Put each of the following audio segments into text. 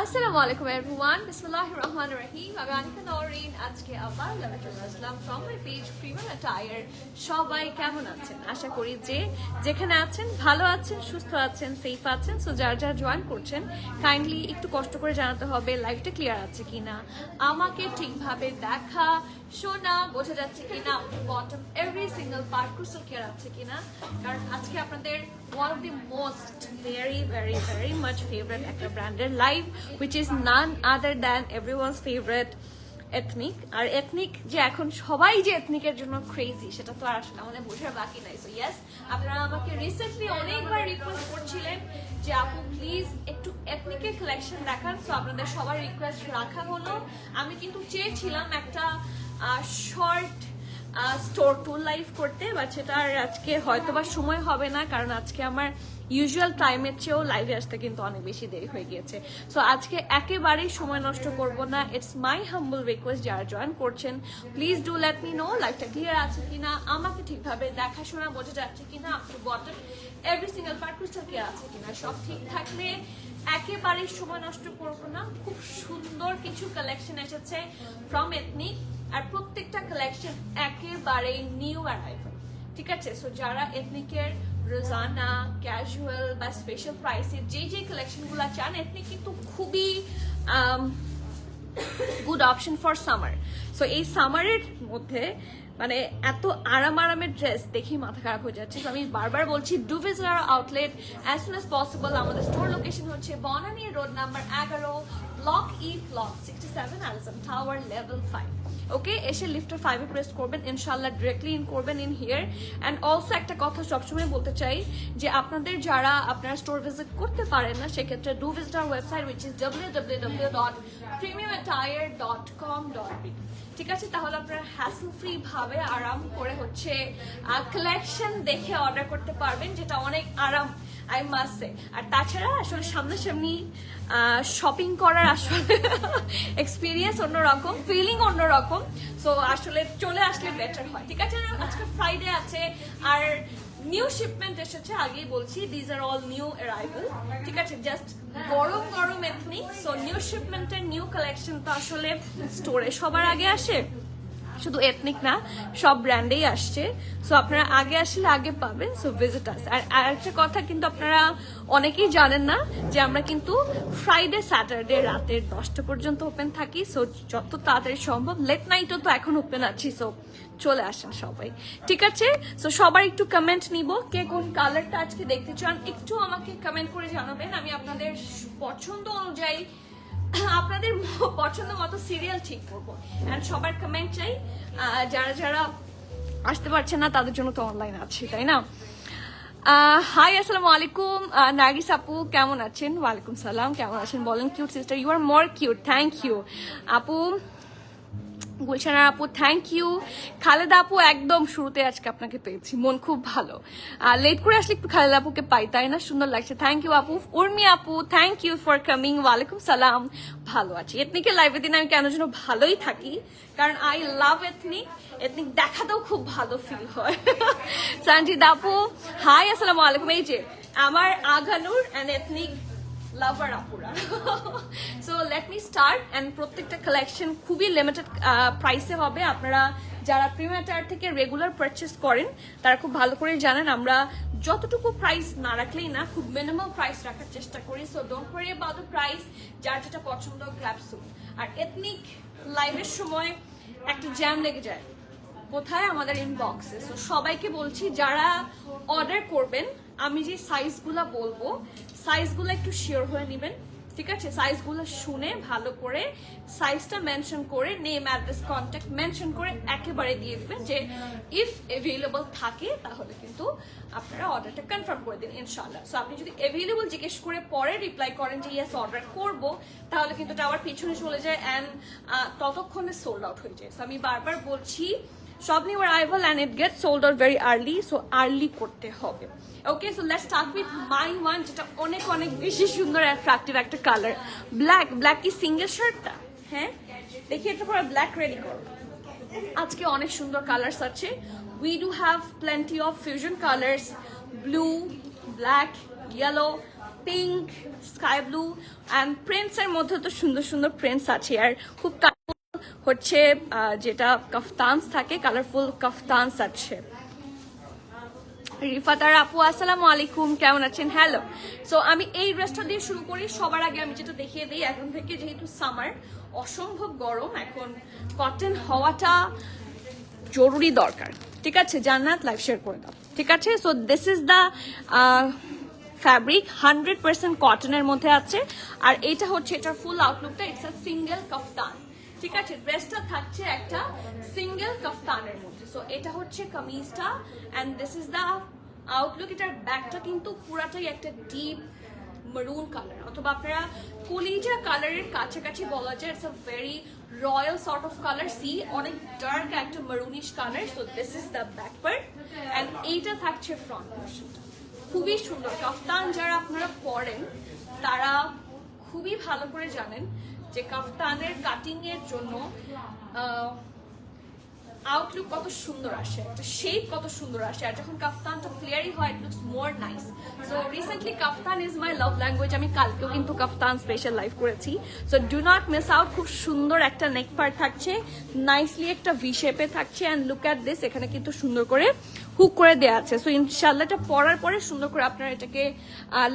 আসসালামু আলাইকুম এভরিওয়ান, বিসমিল্লাহির রহমানির রহিম। আমি আনিকা নওরিন। আজকে আবার লাইভে চলে আসলাম from my page premium attire. সবাই কেমন আছেন? আশা করি যে যেখানে আছেন ভালো আছেন, সুস্থ আছেন, সেফ আছেন। সো যার যার জয়েন করছেন কাইন্ডলি একটু কষ্ট করে জানাতে হবে লাইভটা ক্লিয়ার আছে কিনা, আমাকে ঠিকভাবে দেখা শোনা বোঝা যাচ্ছে কিনা, bottom every single part crystal clear আছে কিনা। কারণ আজকে আপনাদের one of the most very much favorite একটা ব্র্যান্ডের live, which is none other than everyone's favorite Ethnic. আর এথনিক যে এখন সবাই যে এথনিকের জন্য ক্রেজি সেটা তো আর আসলে আমাদের বোঝার বাকি নাই। সো ইয়েস, আপনারা আমাকে রিসেন্টলি অনেকবার রিকোয়েস্ট করছিলেন যে আপু প্লিজ একটু এথনিকের কালেকশন দেখান। সো আপনাদের সবার রিকোয়েস্ট রাখা হলো। আমি কিন্তু চেয়েছিলাম একটা শর্ট স্টোর টুর লাইভ করতে, বাট সেটা আর আজকে হয়তো বা সময় হবে না, কারণ আজকে আমার ইউজুয়াল টাইমের চেয়েও লাইভে আসতে কিন্তু অনেক বেশি দেরি হয়ে গিয়েছে। সো আজকে একেবারেই সময় নষ্ট করব না। ইটস মাই হাম্বল রিকোয়েস্ট, যারা জয়েন করছেন please do let me no লাইভটা ক্লিয়ার আছে কিনা, আমাকে ঠিকভাবে দেখাশোনা বোঝা যাচ্ছে কিনা, up to bottom every single part crystal clear আছে কিনা। সব ঠিক থাকলে একেবারেই সময় নষ্ট করব না। খুব সুন্দর কিছু কালেকশন এসেছে ফ্রম এথনিক, আর প্রত্যেকটা কালেকশন একেবারে নিউ অ্যারাইভাল, ঠিক আছে? সো যারা এথনিকের রোজানা ক্যাজুয়াল বা স্পেশাল প্রাইসের যে কালেকশনগুলো চান, এথনিক কিন্তু খুবই good option for summer. So এই সামারের মধ্যে মানে এত আরামের ড্রেস দেখি মাথা খারাপ হয়ে যাচ্ছে। তো আমি বারবার বলছি do visit our outlet as soon as possible. আমাদের স্টোর লোকেশন হচ্ছে Banani road number 11, block E, block 67, Alsam tower, level 5। Okay, এসে লিফটার 5-এ প্রেস করবেন, ইনশাল্লাহ ডিরেক্টলি ইন করবেন ইন হিয়ার। অ্যান্ড অলসো একটা কথা সবসময় বলতে চাই যে আপনাদের যারা আপনারা স্টোর ভিজিট করতে পারেন না, সেক্ষেত্রে do visit hour website which is www.premiumattire.com.b। ঠিক আছে, তাহলে আপনারা হ্যাসল ফ্রি ভাবে আরাম করে হচ্ছে কালেকশন দেখে অর্ডার করতে পারবেন, যেটা অনেক আরাম আই মাস্ট সে। আর তাছাড়া আসলে সামনাসামনি শপিং করার আসলে এক্সপিরিয়েন্স অন্যরকম, ফিলিং অন্যরকম। সো আসলে চলে আসলে বেটার হয়, ঠিক আছে? আজকে ফ্রাইডে আছে আর নিউ শিপমেন্ট এসেছে, আগেই বলছি these are all new arrival, ঠিক আছে? জাস্ট গরম এথনিক। সো নিউ শিপমেন্টের নিউ কালেকশন তো আসলে স্টোরে সবার আগে আসে, শুধু এথনিক না সব ব্র্যান্ডেই আসছে। সো আপনারা আগে আসলে আগে পাবেন। So visit us. আর আরেকটা কথা কিন্তু আপনারা অনেকেই জানেন না যে আমরা কিন্তু ফ্রাইডে স্যাটারডে রাতের 10টা পর্যন্ত ওপেন থাকি। সো যত তাড়াতাড়ি সম্ভব, লেট নাইটও তো এখন ওপেন আছি। সো চলে আসেন সবাই, ঠিক আছে? সো সবার একটু কমেন্ট নিব, কে কোন কালারটা আজকে দেখতে চান একটু আমাকে কমেন্ট করে জানাবেন। আমি আপনাদের পছন্দ অনুযায়ী আপনাদের পছন্দ মতো সিরিয়াল ঠিক করবো। এন্ড সবার কমেন্ট চাই। যারা যারা আসতে পারছেন না তাদের জন্য তো অনলাইন আছে, তাই না? হাই, আসসালামু আলাইকুম নার্গিস আপু, কেমন আছেন? ওয়ালাইকুম সালাম, কেমন আছেন বলেন? Cute sister, you are more cute, thank you আপু। গুলশানা আপু থ্যাংক ইউ। খালেদা আপু একদম শুরুতে আজকে আপনাকে পেয়েছি, মন খুব ভালো। লেট করে আসলে একটু খালেদা আপুকে পাই, তাই না? সুন্দর লাগছে, থ্যাংক ইউ আপু। উর্মি আপু থ্যাংক ইউ ফর কামিং। ওয়ালাইকুম সালাম, ভালো আছি। এথনিকের লাইভের দিন আমি কেন যেন ভালোই থাকি, কারণ আই লাভ এথনিক। এথনিক দেখাতেও খুব ভালো ফিল হয়। সঞ্জিত আপু হাই, আসসালামু আলাইকুম। এই যে আমার আগানুর অ্যান্ড এথনিক লাভার আপুরা। So let me start. And প্রত্যেকটা কালেকশন খুবই লিমিটেড প্রাইসে হবে। আপনারা যারা প্রিমিয়াম অ্যাটায়ার থেকে রেগুলার পারচেস করেন তারা খুব ভালো করে জানেন আমরা যতটুকু প্রাইস না রাখলেই না, খুব মিনিমাম প্রাইস রাখার চেষ্টা করি। So don't worry about the price, যার যেটা পছন্দ গ্র্যাব সুন। আর এথনিক লাইভের সময় একটা জ্যাম লেগে যায়, কোথায়? আমাদের ইনবক্সে। সো সবাইকে বলছি যারা অর্ডার করবেন আমি যে সাইজগুলো বলবো সাইজগুলো একটু শিওর হয়ে নেবেন, ঠিক আছে? সাইজগুলো শুনে ভালো করে সাইজটা মেনশন করে, নেম অ্যাড্রেস কন্ট্যাক্ট মেনশন করে একেবারে দিয়ে দিবেন যে ইফ অ্যাভেলেবল থাকে তাহলে কিন্তু আপনারা অর্ডারটা কনফার্ম করে দিন ইনশাআল্লাহ। সো আপনি যদি অ্যাভেলেবল জিজ্ঞেস করে পরে রিপ্লাই করেন যে ইয়েস অর্ডার করব, তাহলে কিন্তু টাওয়ার পিছনে চলে যায় অ্যান্ড ততক্ষণে সোল্ড আউট হয়ে যায়। সো আমি বারবার বলছি সব new arrival and it get sold out very early. So early করতে হবে। Okay, so let's start with my one, যেটা অনেক বেশি সুন্দর অ্যাট্রাক্টিভ একটা কালার। ব্ল্যাক কি সিঙ্গেল শার্টটা? হ্যাঁ, দেখি এটা পরে ব্ল্যাক রেডি করো। আজকে অনেক সুন্দর কালার্স আছে। We do have plenty of fusion colours, blue, black, yellow, pink, sky blue and প্রিন্টসের মধ্যে তো সুন্দর সুন্দর প্রিন্টস আছে। আর খুব হচ্ছে যেটা কাফতানস থাকে, কালারফুল কাফতানস আছে। রিফাত আর আপু আসসালামু আলাইকুম, কেমন আছেন? হ্যালো। সো আমি এই ড্রেসটা দিয়ে শুরু করি। সবার আগে আমি যেটা দেখিয়ে দিই, এখন থেকে যেহেতু সামার অসম্ভব গরম, এখন কটন হওয়াটা জরুরি দরকার, ঠিক আছে? জান্নাত লাইভ শেয়ার করে দাও, ঠিক আছে? So this is the fabric, 100% কটনের মধ্যে আছে। আর এটা হচ্ছে এটার ফুল আউটলুকটা, ইটস আ সিঙ্গেল কাফতান, ঠিক আছে? ড্রেসটা থাকছে একটা সিঙ্গেল কাফতানের মধ্যে। সো এটা হচ্ছে কামিজটা and this is the outlook. এটার ব্যাকটা কিন্তু পুরাটাই একটা ডিপ মেরুন কালার, অথবা আপনারা কলিজা কালারের কাছাকাছি বলা যায়। It's a very royal sort of colour, see অনেক ডার্ক একটা maroonish colour. So this is the back part and এইটা থাকছে ফ্রন্ট পোর্শনটা। খুবই সুন্দর কাফতান যারা আপনারা পরেন তারা খুবই ভালো করে জানেন যে কাফতানের কাটিং এর জন্য আউটলুক কত সুন্দর আসে, একটা শেপ কত সুন্দর আসে। আর যখন কাফতানটা ফ্লেয়ারি হয়, it looks more nice. So recently kaftan is my love language. আমি কালকেও কিন্তু কাফতান স্পেশাল লাইভ করেছি। So do not miss out. খুব সুন্দর একটা নেক পার্ট থাকছে, নাইসলি একটা ভি শেপে থাকছে। অ্যান্ড লুক অ্যাট দিস, এখানে কিন্তু সুন্দর করে হুক করে দেওয়া আছে। সো ইনশাল্লাহ এটা পরার পরে সুন্দর করে আপনারা এটাকে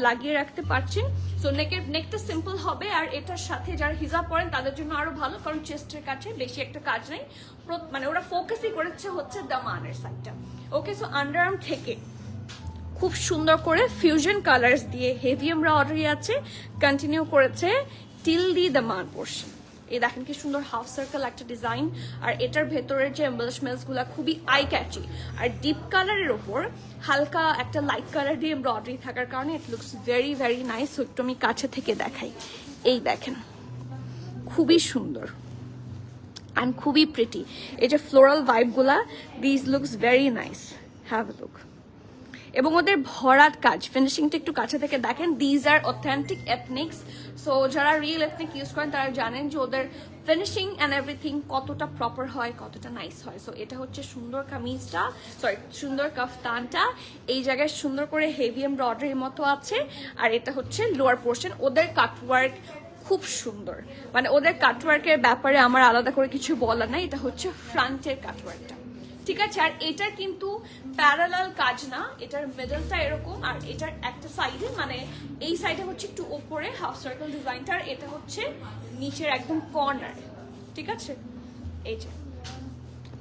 লাগিয়ে রাখতে পারছেন। সো নেকটা সিম্পল হবে। আর এটার সাথে যারা হিজাব পরেন তাদের জন্য আরো ভালো, কারণ চেস্টের কাছে বেশি একটা কাজ নেই, মানে ওরা ফোকাসই করেছে হচ্ছে দামানের সাইডটা। ওকে, সো আন্ডারআর্ম থেকে খুব সুন্দর করে ফিউশন কালার্স দিয়ে হেভি এমব্রয়ডারি আছে, কন্টিনিউ করেছে টিল দি দামান পোর্শন। এই দেখেন কি সুন্দর হাফ সার্কেল একটা ডিজাইন। আর এটার ভেতরের যে এমবেলিশমেন্টস গুলা খুবই আই ক্যাচি। আর ডিপ কালারের ওপর হালকা একটা লাইট কালার দিয়ে এমব্রয়ডারি থাকার কারণে it looks very very nice. একটু আমি কাছে থেকে দেখাই, এই দেখেন খুবই সুন্দর অ্যান্ড খুবই প্রিটি। এই যে ফ্লোরাল ভাইবগুলা, this looks very nice, have a look. এবং ওদের ভরাট কাজ, ফিনিশিংটা একটু কাছে থেকে দেখেন। These are authentic ethnics. So যারা রিয়েল এথনিক ইউজ করেন তারা জানেন যে ওদের ফিনিশিং অ্যান্ড এভরিথিং কতটা প্রপার হয়, কতটা নাইস হয়। সো এটা হচ্ছে সুন্দর কামিজটা, সরি সুন্দর কাফতানটা। এই জায়গায় সুন্দর করে হেভি এমব্রয়ডারির মতো আছে। আর এটা হচ্ছে লোয়ার পোর্শন। ওদের কাটওয়ার্ক খুব সুন্দর, মানে ওদের কাটওয়ার্কের ব্যাপারে আমার আলাদা করে কিছু বলার নাই। এটা হচ্ছে ফ্রন্টের কাটওয়ার্কটা, ঠিক আছে? আর এটার কিন্তু প্যারালাল কাজ না, এটার মিডলটা এরকম, আর এটার একটা সাইডে, মানে এই সাইডে হচ্ছে একটু ওপরে হাফ সার্কেল ডিজাইনটা, আর এটা হচ্ছে নিচের একদম কর্নার, ঠিক আছে? এই যে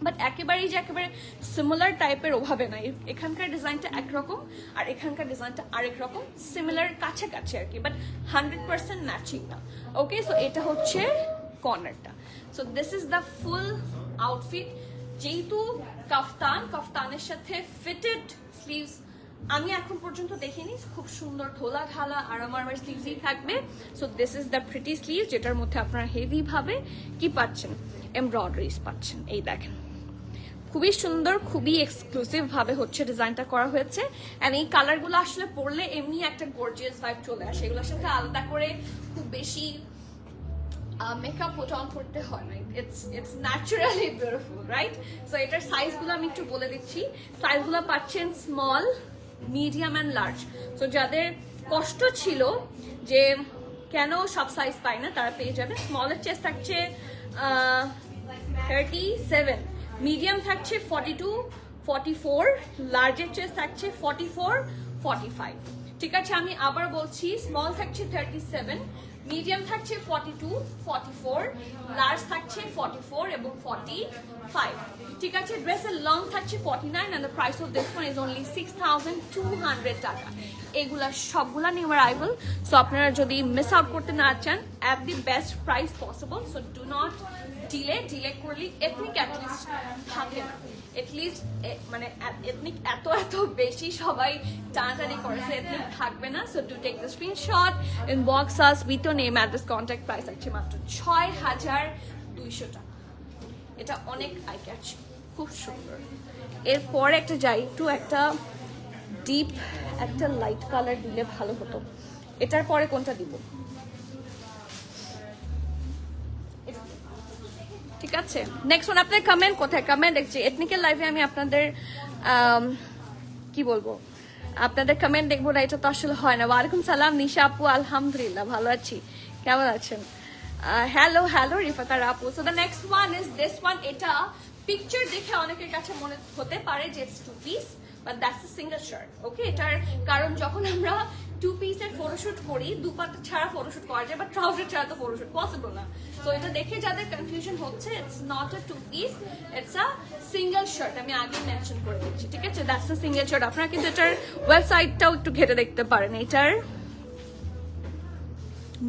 বাট একেবারেই যে একেবারে সিমিলার টাইপের ওভাবে না। এখানকার ডিজাইনটা একরকম আর এখানকার ডিজাইনটা আরেক রকম, সিমিলার কাছাকাছি আর কি, বাট 100% ম্যাচিং না। ওকে, সো এটা হচ্ছে কর্নারটা। So this is the full outfit. যেহেতু কাফতানের সাথে ফিটেড স্লিভস আমি এখন পর্যন্ত দেখিনি, খুব সুন্দর ধোলা ঢালা আরামার স্লিভসই থাকবে। So this is the pretty sleeve, যেটার মধ্যে আপনারা হেভি ভাবে কি পাচ্ছেন, এমব্রয়ডারিজ পাচ্ছেন। এই দেখেন খুবই সুন্দর, খুবই এক্সক্লুসিভ ভাবে হচ্ছে ডিজাইনটা করা হয়েছে। এন্ড এই কালারগুলো আসলে পরলে এমনি একটা গর্জিয়াস ভাইব চলে আসে। এগুলোর সাথে আলাদা করে খুব বেশি মেকআপ পুট অন করতে হয় না, it's naturally beautiful, right? So এটার সাইজগুলো আমি একটু বলে দিচ্ছি। সাইজগুলো পাচ্ছেন small, medium and large. So যাদের কষ্ট ছিল যে কেন সব সাইজ পাই না, তারা পেয়ে যাবে। স্মলের চেস্ট থাকছে 37, মিডিয়াম থাকছে 42, 44, লার্জের চেস্ট থাকছে 44, 45, ঠিক আছে? আমি আবার বলছি, স্মল থাকছে 37, মিডিয়াম থাকছে 42, 44, লার্জ থাকছে 44 এবং 45, ঠিক আছে? ড্রেসের লং থাকছে 49 and the price of this one is only 6,200 টাকা। এগুলা সবগুলা নিউ অ্যারাইভাল। সো আপনারা যদি মিস আউট করতে না চান, at the best price possible, so do not delay করলে এথনিক অ্যাটলিস্ট থাকে না। এটলিস্ট মানে এথনিক এত বেশি সবাই টানাটানি করেছে, এথনিক থাকবে না। So do take the screenshot, inbox us with your name address, contact. Price আছে মাত্র 6,200 টাকা। এটা অনেক আই ক্যাচি, খুব সুন্দর। এরপর একটা যাই, একটু একটা ডিপ একটা লাইট কালার দিলে ভালো হতো। এটার পরে কোনটা দিব, ঠিক আছে? নেক্সট ওয়ান আপনাদের কমেন্ট, কোথায় কমেন্ট দেখছি? এথনিক্যাল লাইভে আমি আপনাদের কি বলবো, আপনাদের কমেন্ট দেখবো না, এটা তো আসলে হয় না। ওয়ালাইকুম সালাম নিশা আপু, আলহামদুলিল্লাহ ভালো আছি, কেমন আছেন? হ্যালো হ্যালো রিফাকার আপু। So the next one is this one. এটা পিকচার দেখে অনেকের কাছে মনে হতে পারে যে it's two piece, but that's a single shirt. Okay, এটার কারণ যখন আমরা টু পিসের ফটোশুট করি, দুপাটা ছাড়া ফটোশুট করা যায়, বাট ট্রাউজার ছাড়া তো ফটোশুট পসিবল না। তো এটা দেখে যাদের কনফিউশন হচ্ছে, it's not a two piece, it's a single shirt. আমি আগে মেনশন করে দিচ্ছি, ঠিক আছে? That's a single shirt. আপনারা কিন্তু এটার ওয়েবসাইটটাও একটু ঘেটে দেখতে পারেন। এটার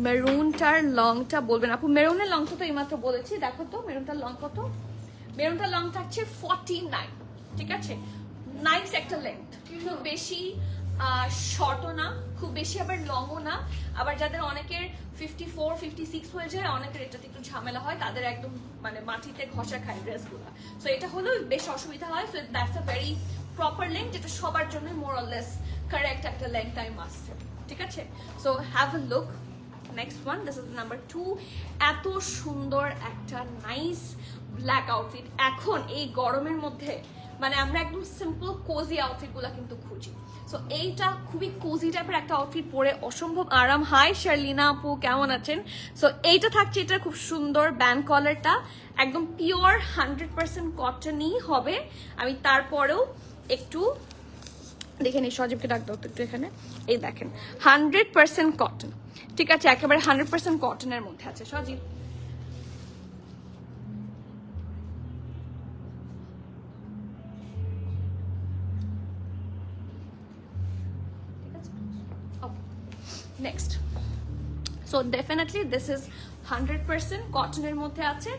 মেরুনটার লংটা বলবেন আপু। মেরুনের লংটা তো এইমাত্র বলেছি, দেখো তো মেরুনটার লং কত। মেরুনটার লং থাকছে 49, ঠিক আছে? নাইস একটা লেন্থ, খুব বেশি শর্টও না, খুব বেশি আবার লংও না। আবার যাদের অনেকের 54, 56 হয়ে যায়, অনেকের এটাতে একটু ঝামেলা হয়, তাদের একদম মানে মাটিতে ঘষা খায় ড্রেসগুলো। সো এটা হলেও বেশ অসুবিধা হয়। So that's a very proper length, যেটা সবার জন্য মোর অর লেস কারেক্ট একটা লেন্থ টাইম আসছে, ঠিক আছে? So have a look. Next one, this is number 2। এত সুন্দর একটা নাইস ব্ল্যাক আউটফিট এখন এই গরমের মধ্যে, মানে আমরা একদম সিম্পল কোজি আউটফিট গুলা কিন্তু খুঁজি। সো এইটা খুবই কোজি টাইপের একটা আউটফিট পরে অসম্ভব আরাম। হাই শার্লিনা আপু, কেমন আছেন? সো এইটা থাকছে, এটা খুব সুন্দর ব্যান্ড কলারটা, একদম পিওর 100% কটনই হবে। আমি তারপরেও একটু দেখে নিই, সজীবকে ডাক দাও তো একটু এখানে। এই দেখেন 100% কটন, ঠিক আছে? একেবারে 100% কটনের মধ্যে আছে Sajib. Next, so definitely this is 100% কটনের মধ্যে আছে,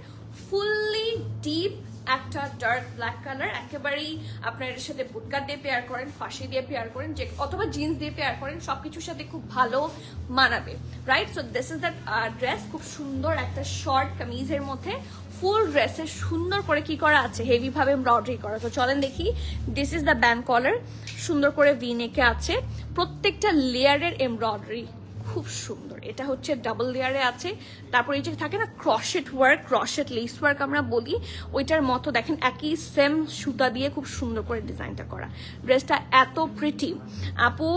ফুললি ডিপ একটা ডার্ক ব্ল্যাক কালার। একেবারেই আপনার এর সাথে বুটকাট দিয়ে পেয়ার করেন, ফাঁসি দিয়ে পেয়ার করেন, যে অথবা জিন্স দিয়ে পেয়ার করেন, সবকিছুর সাথে খুব ভালো মানাবে, right? So this is that dress. খুব সুন্দর একটা শর্ট কামিজের মধ্যে ফুল ড্রেসে সুন্দর করে কি করা আছে, হেভি ভাবে এমব্রয়ডারি করা। তো চলেন দেখি। This is the band collar, সুন্দর করে ভি নেকে আছে, প্রত্যেকটা লেয়ারের এমব্রয়ডারি খুব সুন্দর। এটা হচ্ছে ডাবল লেয়ারে আছে। তারপর এই যে থাকে না ক্রশেট ওয়ার্ক, ক্রশেট লেস ওয়ার্ক আমরা বলি, ওইটার মতো দেখেন একই সেম সুতা দিয়ে খুব সুন্দর করে ডিজাইনটা করা। ড্রেসটা এত প্রিটি আপু।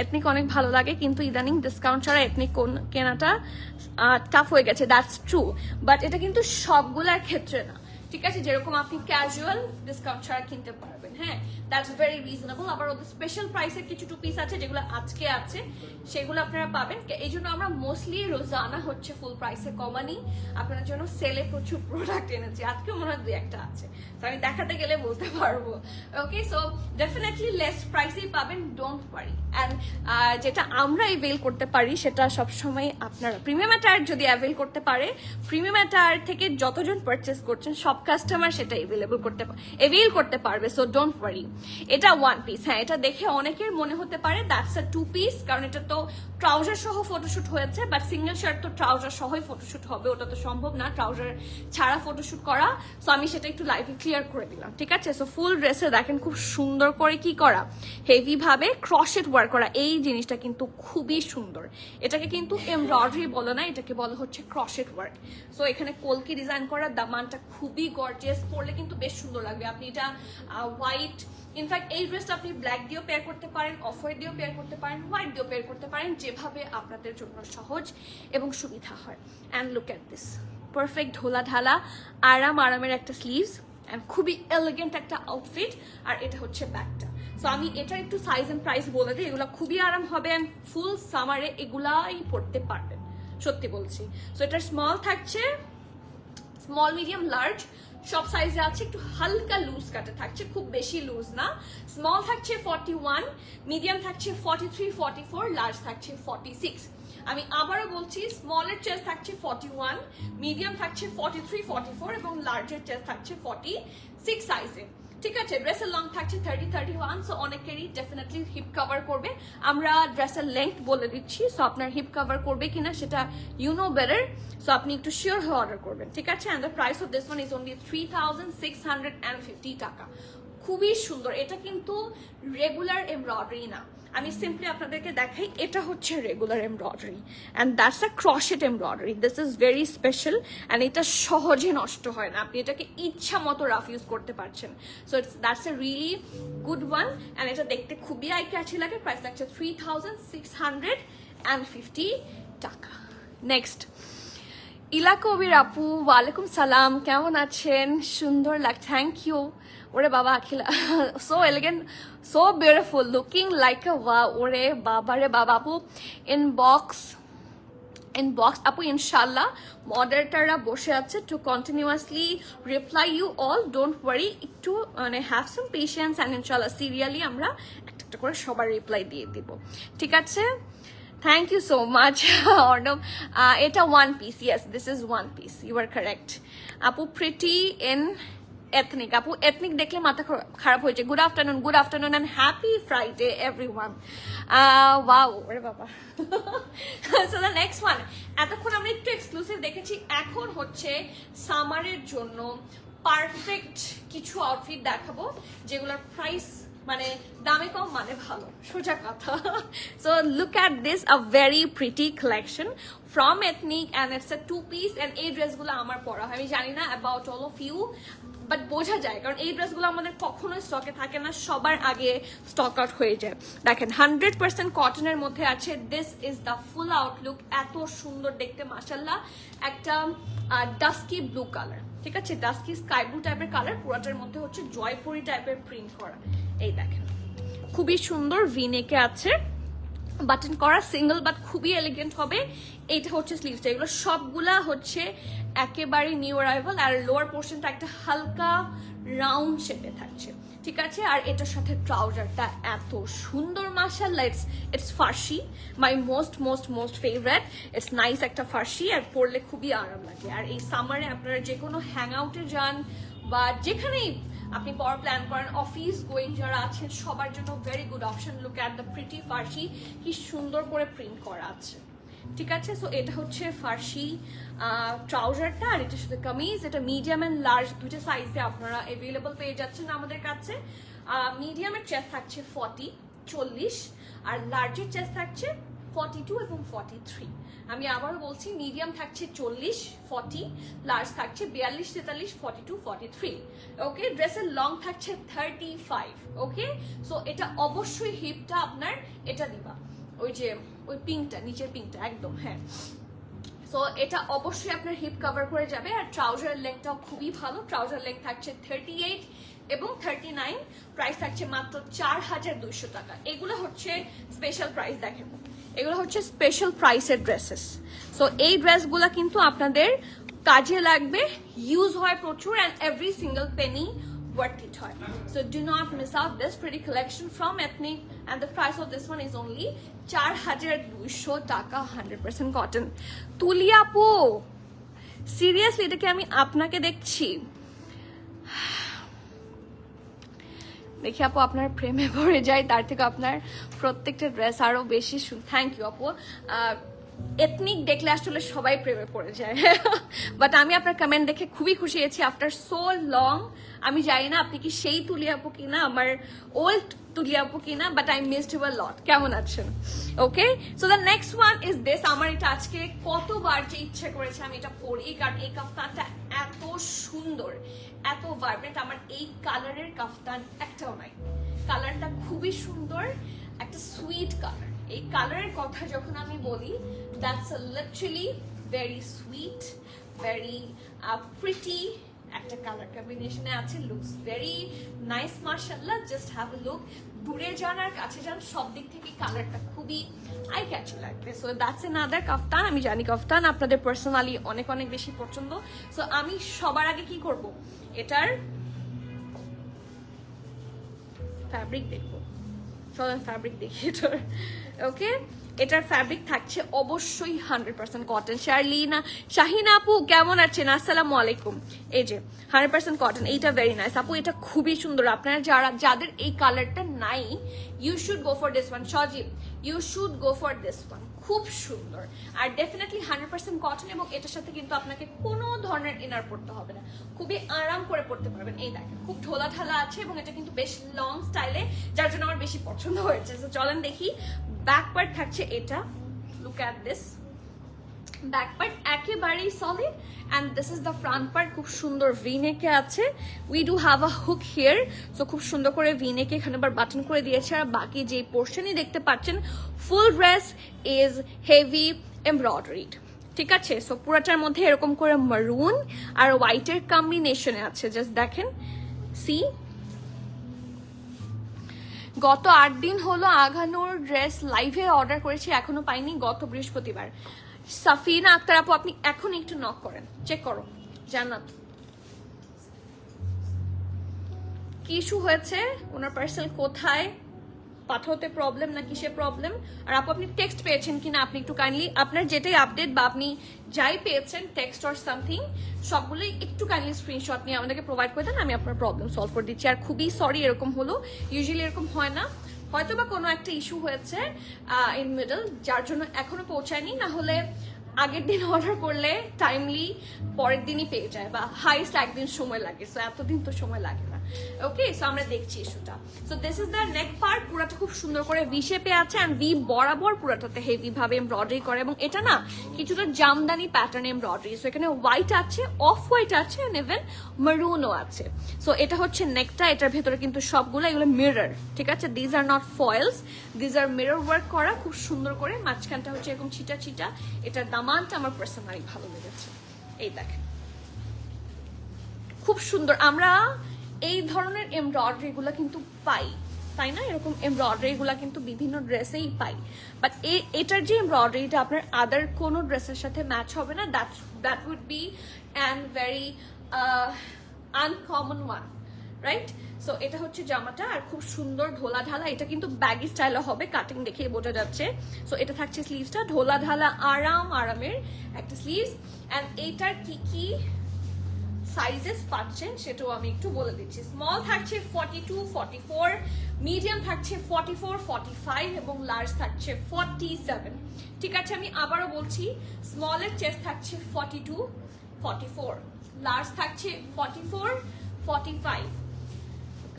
এথনিক অনেক ভালো লাগে, কিন্তু ইদানিং ডিসকাউন্ট ছাড়া এথনিক কেনাটা টাফ হয়ে গেছে। দ্যাটস ট্রু, বাট এটা কিন্তু সবগুলার ক্ষেত্রে না, ঠিক আছে? যেরকম আপনি ক্যাজুয়াল ডিসকাউন্ট ছাড়া কিনতে পারবেন, হ্যাঁ, দ্যাটস ভেরি রিজনেবল। আবার ওদের স্পেশাল প্রাইসের কিছু টু পিস আছে যেগুলো আজকে আছে, সেগুলো আপনারা পাবেন। এই জন্য আমরা মোস্টলি রোজানা হচ্ছে ফুল প্রাইসে কমানি, আপনার জন্য সেলে প্রচুর প্রোডাক্ট এনেছি। আজকেও মনে হয় 2-1টা আছে, তো আমি দেখাতে গেলে বলতে পারবো। ওকে, সো ডেফিনেটলি লেস প্রাইসেই পাবেন, ডোন্ট ওয়ারি। অ্যান্ড যেটা আমরা অ্যাভেল করতে পারি সেটা সবসময় আপনারা প্রিমিয়াম অ্যাটায়ার যদি অ্যাভেল করতে পারে, প্রিমিয়াম অ্যাটায়ার থেকে যতজন পারচেস করছেন সব কাস্টমার সেটা অ্যাভেল করতে পারবে। So don't worry. এটা ওয়ান পিস, হ্যাঁ, এটা দেখে অনেকের মনে হতে পারে দ্যাটস আ টু পিস, কারণ এটা তো ট্রাউজার সহ ফটোশুট হয়েছে, বাট সিঙ্গেল শার্ট তো ট্রাউজার সহই ফটোশুট হবে, ওটা তো সম্ভব না ট্রাউজার ছাড়া ফটোশুট করা। সো আমি সেটা একটু লাইভে ক্লিয়ার করে দিলাম, ঠিক আছে? সো ফুল ড্রেসে দেখেন খুব সুন্দর করে কি করা, হেভি ভাবে ক্রশেট ওয়ার্ক করা। এই জিনিসটা কিন্তু খুবই সুন্দর। এটাকে কিন্তু এমব্রয়ডারি বলে না, এটাকে বলা হচ্ছে ক্রশেট ওয়ার্ক। সো এখানে কলকি ডিজাইন করা, দামানটা খুবই গর্জিয়াস, পরলে কিন্তু বেশ সুন্দর লাগবে। আপনি এটা হোয়াইট, ইনফ্যাক্ট এই ড্রেসটা আপনি ব্ল্যাক দিয়েও পেয়ার করতে পারেন, অফ হোয়াইট দিয়েও পেয়ার করতে পারেন, হোয়াইট দিয়েও পেয়ার করতে পারেন, যেভাবে আপনাদের জন্য সহজ এবং সুবিধা হয়। And look at this, perfect ঢোলা ঢালা আরামের একটা স্লিভস, অ্যান্ড খুবই এলিগেন্ট একটা আউটফিট। আর এটা হচ্ছে ব্যাগটা। সো আমি এটার একটু সাইজ এন্ড প্রাইস বলে দিই, এগুলো খুবই আরাম হবে, অ্যান্ড ফুল সামারে এগুলাই পরতে পারবেন, সত্যি বলছি। সো এটার স্মল থাকছে, স্মল, মিডিয়াম, লার্জ সব সাইজে আছে, একটু হালকা লুজ কাটে থাকছে, খুব বেশি লুজ না। স্মল থাকছে 41, মিডিয়াম থাকছে 43, 44, লার্জ থাকছে 46। আমি আবারও বলছি, স্মলের চেস্ট থাকছে 41, মিডিয়াম থাকছে 43, 44 এবং লার্জের চেস্ট থাকছে 46 সাইজে, ঠিক আছে? ড্রেসের লং থাকছে 30, 31। সো অনেকেরই ডেফিনেটলি হিপ কভার করবে। আমরা ড্রেসের লেন্থ বলে দিচ্ছি, সো আপনার হিপ কভার করবে কিনা সেটা ইউ নো বেটার। সো আপনি একটু শিওর হয়ে অর্ডার করবেন, ঠিক আছে? And the price of this one is only 3650 টাকা। খুবই সুন্দর। এটা কিন্তু রেগুলার এমব্রয়ডারি না, আমি সিম্পলি আপনাদেরকে দেখাই, এটা হচ্ছে regular embroidery and that's a crochet embroidery. This is very special and এটা সহজে নষ্ট হয় না, আপনি এটাকে ইচ্ছা মতো রাফ ইউজ করতে পারছেন। So that's a really good one and এটা দেখতে খুবই আই ক্যাচি লাগে। প্রাইস লাগছে 3650 টাকা। নেক্সট ইলা কবির আপু, ওয়ালাইকুম সালাম, কেমন আছেন? সুন্দর লাগ, থ্যাংক ইউ। ওরে বাবা Akhila, so elegant, so beautiful, looking like a wow. ওরে বাবা রে বাবা আপু, ইনবক্স আপু ইনশাল্লাহ মডারেটররা বসে আছে to continuously reply you all, don't worry, একটু মানে হ্যাভ সাম পেশেন্স অ্যান্ড ইনশাল্লাহ সিরিয়ালি আমরা একটা একটা করে সবার রিপ্লাই দিয়ে দিব, ঠিক আছে? Thank you so much Arnab. এটা one piece, yes this is one piece, you are correct আপু। প্রিটি ইন এথনিক আপু, এথনিক দেখলে মাথা খারাপ হয়েছে। Good afternoon and happy Friday everyone. Wow ওরে বাবা। সো দ্য নেক্সট ওয়ান, এতক্ষণ আমরা একটু এক্সক্লুসিভ দেখেছি, এখন হচ্ছে সামারের জন্য পারফেক্ট কিছু আউটফিট দেখাবো যেগুলোর প্রাইস মানে দামে কম মানে ভালো, সোজা কথা। So look at this, a very pretty collection from Ethnic and it's a 2 piece and এই ড্রেসগুলো আমার পরা হয়, আমি জানি না about all of you, but বোঝা যায় কারণ এই ড্রেসগুলো আমাদের কখনোই স্টকে থাকে না, সবার আগে স্টক আউট হয়ে যায়। দেখেন 100% কটনের মধ্যে আছে। This is the full Outlook, এত সুন্দর দেখতে মাশাল্লাহ। একটা ডাস্কি ব্লু কালার, ঠিক আছে, ডাস্কি স্কাই ব্লু টাইপের কালার, পুরোটার মধ্যে হচ্ছে জয়পুরি টাইপের প্রিন্ট করা। এই দেখেন খুবই সুন্দর, ভিনেকে আছে, বাটন করা, সিঙ্গেল বাট খুবই এলিগেন্ট হবে। এইটা হচ্ছে স্লিভসটা, এগুলো সবগুলা হচ্ছে একেবারে নিউ অ্যারাইভাল আর লোয়ার পোর্শনটা একটা হালকা রাউন্ড শেপে থাকছে, ঠিক আছে। আর এটার সাথে ট্রাউজারটা এত সুন্দর মাশাআল্লাহ, it's Farsi, my most favourite. It's nice একটা ফার্সি, আর পরলে খুবই আরাম লাগে। আর এই সামারে আপনারা যে কোনো হ্যাং আউটে যান বা যেখানেই আপনি পর প্ল্যান করেন, অফিস গোয়িং যারা আছেন সবার জন্য very good option. Look at the pretty ফার্সি, কি সুন্দর করে প্রিন্ট করা আছে, ঠিক আছে। সো এটা হচ্ছে ফার্সি ট্রাউজারটা, আর এটার সাথে কামিজ। এটা মিডিয়াম অ্যান্ড লার্জ দুইটা সাইজে আপনারা অ্যাভেলেবল পেয়ে যাচ্ছেন আমাদের কাছে। মিডিয়ামের চেস্ট থাকছে 40 আর লার্জের চেস্ট থাকছে 42 এবং 43। আমি আবারও বলছি, মিডিয়াম থাকছে 40-40, লার্জ থাকছে 42-43, 42-43। ওকে, ড্রেসের লং থাকছে 35। ওকে, সো এটা অবশ্যই হিপটা আপনার এটা দিবা, ওই যে ওই পিঙ্কটা, নিচের পিঙ্কটা একদম, হ্যাঁ। সো এটা অবশ্যই আপনার হিপ কভার করে যাবে। আর ট্রাউজার লেগটাও খুবই ভালো, ট্রাউজার লেগ থাকছে 38 এবং 39। প্রাইস থাকছে মাত্র 4200 টাকা। এগুলো হচ্ছে স্পেশাল প্রাইস, দেখেন এগুলো হচ্ছে স্পেশাল প্রাইসের ড্রেসেস। সো এই ড্রেসগুলো কিন্তু আপনাদের কাজে লাগবে, ইউজ হয় প্রচুর, and every single Penney worth it হয়। So do not miss out this pretty collection from Ethnic, and the price of this one is only 4200 টাকা, 100% cotton। তুলি আপু সিরিয়াসলি এটা কি আমি আপনাকে দেখছি? দেখি আপু আপনার প্রেমে পড়ে যায়, তার থেকে আপনার প্রত্যেকটা ড্রেস আরো বেশি। থ্যাংক ইউ আপু। এথনিক দেখলে আসলে সবাই প্রেমে পড়ে যায়, বাট আমি আপনার কমেন্ট দেখে খুবই খুশি হয়েছি আফটার সো লং। আমি জানি না আপনি কি সেই তুলি আপু কিনা, আমার ওল্ড তুলি আপু কিনা, but I missed you a lot. কেমন আছেন? Okay, so the next one is this. আমার এটা আজকে কতবার যে ইচ্ছে করেছে আমি এটা পরি, কারণ এই কাফতানটা এত সুন্দর, এত ভাইব্রেন্ট। আমার এই কালারের কাফতান একটাও নাই, কালারটা খুবই সুন্দর, একটা সুইট কালার। এই কালারের কথা যখন আমি বলি, that's literally very sweet, very pretty একটা কালার কম্বিনেশনে আছে, লুকস ভেরি নাইস মাশাআল্লাহ। জাস্ট হ্যাভ আ লুক, দূরে যান আর কাছে যান, সব দিক থেকে কালারটা খুবই আই ক্যাচি লাগবে। সো দ্যাটস অ্যানাদার কাফতান। আমি জানি কাফতান আপনাদের পার্সোনালি অনেক অনেক বেশি পছন্দ। সো আমি সবার আগে কি করব, এটার ফ্যাব্রিক দেখবো, চলেন ফ্যাব্রিক দেখি এটার। ওকে, এটার ফ্যাব্রিক থাকছে অবশ্যই 100% কটন। শাহিনা আপু কেমন আছেন? আসসালামু আলাইকুম। এই যে 100% কটন, এইটা ভেরি নাইস আপু, এটা খুবই সুন্দর। আপনারা যাদের এই কালারটা নাই, you should go for this one. Sajib, you should go for this one, খুব সুন্দর। আর ডেফিনেটলি 100% কটন, এবং এটার সাথে কিন্তু আপনাকে কোনো ধরনের ইনার পরতে হবে না, খুবই আরাম করে পরতে পারবেন। এই দেখেন খুব ঢোলা ঢালা আছে, এবং এটা কিন্তু বেশ লং স্টাইলে, যার জন্য আমার বেশি পছন্দ হয়েছে। তো চলেন দেখি। ব্যাক পার্ট থাকছে এটা, look at this. Back part একেবারেই solid, and this is the front part. খুব সুন্দর ভিনেকে আছে, we do have a hook here, so খুব সুন্দর করে ভিনেকে এখানে আবার বাটন করে দিয়েছে। আর বাকি যে পোর্শনই দেখতে পাচ্ছেন, ফুল ড্রেস ইজ হেভি এমব্রয়ডারিড, ঠিক আছে। সো পুরোটার মধ্যে এরকম করে মারুন আর হোয়াইটের কম্বিনেশনে আছে, জাস্ট দেখেন, সি। গত 8 দিন হলো আঘানোর ড্রেস লাইভে অর্ডার করেছি, এখনো পাইনি, গত বৃহস্পতিবার। সাফিনা আক্তার আপু, আপনি এখন একটু নক করেন, চেক করো জান্নাত কি ইস্যু হয়েছে, ওনার পার্সেল কোথায়, পাঠাতে প্রবলেম না কিসে প্রবলেম। আর আপু আপনি টেক্সট পেয়েছেন কিনা, আপনি একটু কাইন্ডলি আপনার যেটাই আপডেট বা আপনি যাই পেয়েছেন টেক্সট অর সামথিং, সবগুলোই একটু কাইন্ডলি স্ক্রিনশট নিয়ে আমাদেরকে প্রোভাইড করে দেন, আমি আপনার প্রবলেম সলভ করে দিচ্ছি। আর খুবই সরি এরকম হলো, ইউজুয়ালি এরকম হয় না, হয়তো বা কোনো একটা ইস্যু হয়েছে ইন মিডল, যার জন্য এখনো পৌঁছায়নি। না হলে আগের দিন অর্ডার করলে টাইমলি পরের দিনই পেয়ে যায়, বা হাইস্ট একদিন সময় লাগে, সো এতদিন তো সময় লাগে না। ওকে, সো আমরা দেখছি ইস্যুটা। So this is the neck part, পুরাটা খুব সুন্দর করে ভি শেপে আছে, অ্যান্ড ভি বরাবর পুরাটাতে হেভি ভাবে এমব্রয়ডারি করে, এবং এটা না কিছুটা জামদানি প্যাটার্ন এমব্রয়ডারি। সো এখানে হোয়াইট আছে, অফ হোয়াইট আছে, অ্যান্ড ইভেন মারুনও আছে। সো এটা হচ্ছে নেকটা, এটার ভেতরে কিন্তু সবগুলো এগুলো মিরর, ঠিক আছে, these are not foils, these are mirror work করা খুব সুন্দর করে। মাঝখানটা হচ্ছে এরকম ছিটা ছিটা, এটার দামানটা আমার পার্সোনালি ভালো লেগেছে। এই দেখেন খুব সুন্দর, আমরা এই ধরনের এমব্রয়ডারি গুলা কিন্তু পাই, তাই না, এরকম এমব্রয়ডারি গুলা কিন্তু বিভিন্ন ড্রেসেই পাই, বাট এটার যে এমব্রয়ডারিটা আপনার আদার কোনো ড্রেসের সাথে ম্যাচ হবে না, that would be an very uncommon one, right. So এটা হচ্ছে জামাটা, আর খুব সুন্দর ঢোলা ঢালা, এটা কিন্তু ব্যাগি স্টাইলে হবে, কাটিং দেখে বোঝা যাচ্ছে। সো এটা থাকছে স্লিভসটা, ঢোলা ঢালা আরামের একটা স্লিভস। অ্যান্ড এইটার কি কি সাইজেস পাচ্ছেন সেটাও আমি একটু বলে দিচ্ছি। স্মল থাকছে 42, 44, মিডিয়াম থাকছে 44, 45, এবং লার্জ থাকছে 47, ঠিক আছে। আমি আবারও বলছি, স্মলের চেস্ট থাকছে 42, 44, লার্জ থাকছে 44, 45,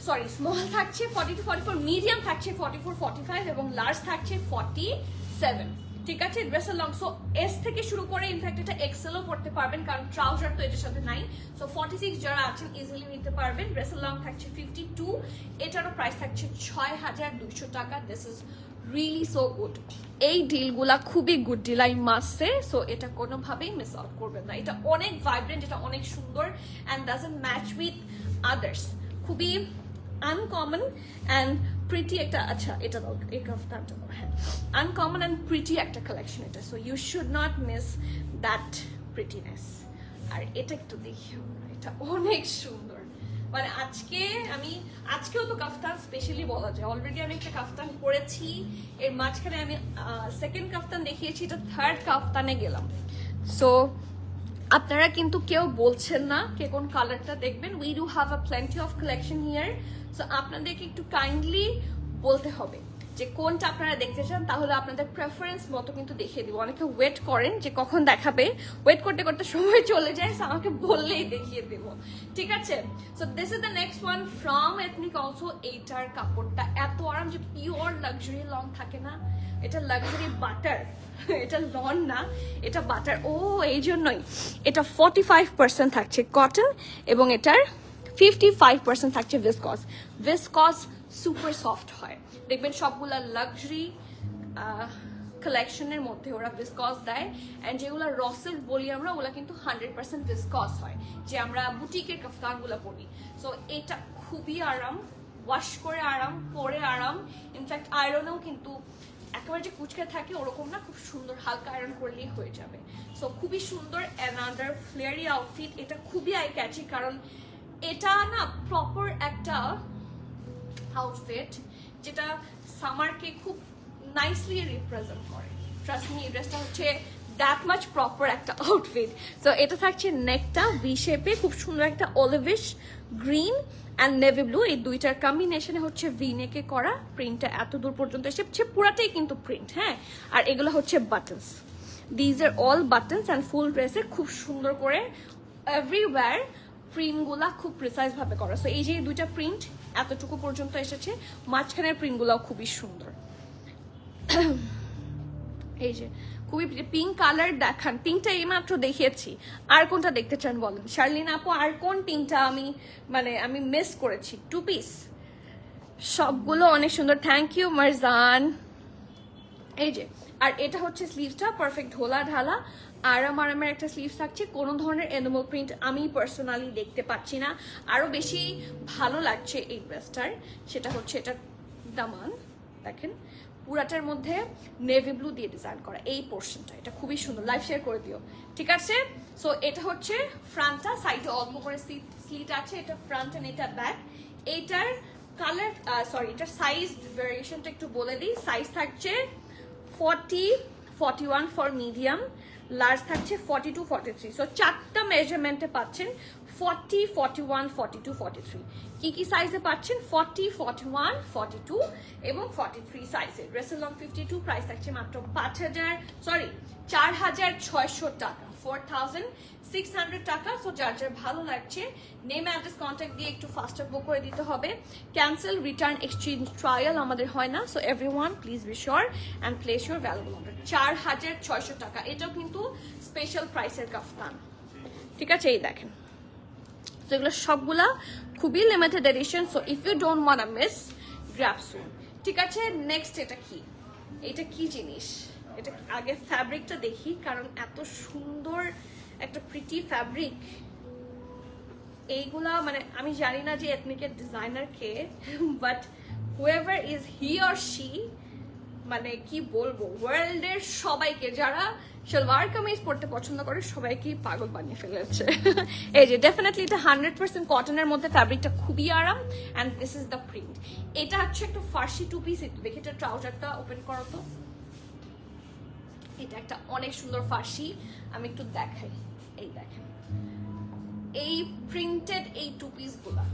সরি, স্মল থাকছে 42, 44, মিডিয়াম থাকছে 44, 45, এবং লার্জ থাকছে 47, ঠিক আছে। ড্রেসের লং, সো এস থেকে শুরু করে ইনফ্যাক্ট এটা এক্সেলও পড়তে পারবেন, কারণ ট্রাউজার তো এটার সাথে নাই। সো 46 যারা আছেন ইজিলি নিতে পারবেন। ড্রেসের লং থাকছে 52, এটারও প্রাইস থাকছে 6200 টাকা। This is really so good, এই ডিলগুলা খুবই good deal, I must say. So এটা কোনোভাবেই মিস আউট করবেন না, এটা অনেক ভাইব্রেন্ট, এটা অনেক সুন্দর, and doesn't match with others, খুবই আনকমন অ্যান্ড প্রিটি একটা, আচ্ছা এটা দাও, এই কাফতানটা দাও, হ্যাঁ, আনকমন অ্যান্ড প্রিটি একটা কালেকশন এটা। So you should not miss that prettiness. আর এটা একটু দেখি, এটা অনেক সুন্দর, মানে আজকেও তো কাফতান স্পেশালি বলা যায়, অলরেডি আমি একটা কাফতান পরেছি, এর মাঝখানে আমি সেকেন্ড কাফতান দেখিয়েছি, এটা থার্ড কাফতানে গেলাম। সো আপনারা কিন্তু কেউ বলছেন না কে কোন কালারটা দেখবেন, we do have a plenty of collection here. So আপনাদেরকে একটু কাইন্ডলি বলতে হবে যে কোনটা আপনারা দেখতে চান, তাহলে আপনাদের প্রেফারেন্স মতো কিন্তু দেখিয়ে দিব। অনেকে ওয়েট করেন যে কখন দেখাবে, ওয়েট করতে করতে সময় চলে যায়, আমাকে বললেই দেখিয়ে দেব, ঠিক আছে। So this is the next one from ethnic also. এইটার কাপড়টা এত আরাম, যে পিওর লাক্সারি লং থাকে না, এটা লাক্সারি বাটার, এটা লন না, এটা বাটার। ও এই জন্যই এটা 45% থাকছে কটন, এবং এটার 55% থাকছে ভিসকস। ভিসকস সুপার সফট হয়, দেখবেন সবগুলা লাক্সারি কালেকশনের মধ্যে ওরা ভিসকস দেয়, অ্যান্ড যেগুলো রসেল বলি আমরা, ওগুলা কিন্তু 100% ভিসকস হয়, যে আমরা বুটিকের কাফতানগুলো পরি। সো এটা খুবই আরাম, ওয়াশ করে আরাম, পরে আরাম, ইনফ্যাক্ট আয়রনেও কিন্তু একেবারে যে কুচকে থাকে ওরকম না, খুব সুন্দর হালকা আয়রন করলেই হয়ে যাবে। সো খুবই সুন্দর অ্যানাদার ফ্লেয়ারি আউটফিট, এটা খুবই আই ক্যাচি, কারণ এটা না প্রপার একটা আউটফিট যেটা সামারকে খুব নাইসলি রিপ্রেজেন্ট করে। ট্রাস্ট মি, এই ড্রেসটা হচ্ছে দ্যাট মাচ প্রপার একটা আউটফিট। সো এটা থাকছে নেকটা ভি শেপে, খুব সুন্দর একটা অলিভিশ গ্রিন অ্যান্ড নেভি ব্লু, এই দুইটার কম্বিনেশনে হচ্ছে ভি নেকে করা। প্রিন্টটা এত দূর পর্যন্ত এসে পুরাটাই কিন্তু প্রিন্ট, হ্যাঁ। আর এগুলো হচ্ছে buttons, these are all buttons and full ড্রেসে খুব সুন্দর করে এভরিওয়্যার প্রিন্টগুলা খুব প্রিসাইজ ভাবে করা। সো এই যে দুইটা প্রিন্ট এতটুকু পর্যন্ত এসেছে, মাঝখানের প্রিন্টগুলাও খুবই সুন্দর। এই যে খুবই পিঙ্ক কালার দেখান, পিঙ্কটা এইমাত্র দেখিয়েছি, আর কোনটা দেখতে চান বলেন শার্লিন আপু, আর কোন পিঙ্কটা আমি মিস করেছি? 2 পিস, সবগুলো অনেক সুন্দর, থ্যাংক ইউ মারজান। এই যে, আর এটা হচ্ছে স্লিভসটা পারফেক্ট ঢোলা ঢালা আরামের একটা স্লিভস থাকছে, কোনো ধরনের এনিমাল প্রিন্ট আমি পার্সোনালি দেখতে পাচ্ছি না। আরো বেশি ভালো লাগছে এই ড্রেসটার, সেটা হচ্ছে এটা দামান দেখেন, পুরাটার মধ্যে নেভি ব্লু দিয়ে ডিজাইন করা এই পোর্শনটা, এটা খুবই সুন্দর, লাইভ শেয়ার করে দিও, ঠিক আছে। সো এটা হচ্ছে ফ্রন্টটা, সাইডে অল্প করে স্লিট আছে, এটা ফ্রন্ট এন্ড এটা ব্যাক। এইটার কালার এটার সাইজ ভেরিয়েশনটা একটু বলে দিই। সাইজ থাকছে 40, 41 ফর মিডিয়াম, লার্জ থাকছে 42, 43। সো 4টা মেজারমেন্টে পাচ্ছেন 40, 41, 42, 43। কি কি সাইজে পাচ্ছেন? 40, 41, 42 এবং 43 সাইজে। ড্রেসের লং 52, প্রাইস থাকছে মাত্র 4,600 টাকা, 4,600 টাকা। সো যার যার ভালো লাগছে নেম অ্যাড্রেস কন্ট্যাক্ট দিয়ে একটু ফাস্টার বুক করে দিতে হবে। ক্যান্সেল, রিটার্ন, এক্সচেঞ্জ, ট্রায়াল আমাদের হয় না। So everyone please be sure and place your valuable order. 4,600 টাকা, এটাও কিন্তু স্পেশাল প্রাইসের কাফতান, ঠিক আছে। এই দেখেন, তো এগুলো সবগুলা খুবই limited edition. So if you don't want miss, grab soon, ঠিক আছে। নেক্সট এটা কি জিনিস? এটা আগে ফ্যাব্রিকটা দেখি, কারণ এত সুন্দর একটা প্রিটি ফ্যাব্রিক। এইগুলা আমি জানি না যে এথনিকের ডিজাইনার কে, but whoever is he or she, কি বলবো, ওয়ার্ল্ডের সবাইকে যারা সালোয়ার কামিজ পড়তে পছন্দ করে সবাইকেই পাগল বানিয়ে ফেলেছে। এই যে ডেফিনেটলি এটা 100% কটনের মধ্যে, ফ্যাব্রিকটা খুবই আরাম and this is the print. এটা হচ্ছে একটা ফার্সি 2 পিস, দেখি এটা ট্রাউজারটা ওপেন করো তো। এটা একটা অনেক সুন্দর ফার্সি, আমি একটু দেখাই। এই দেখেন, এই প্রিন্টেড এই 2 পিস গুলা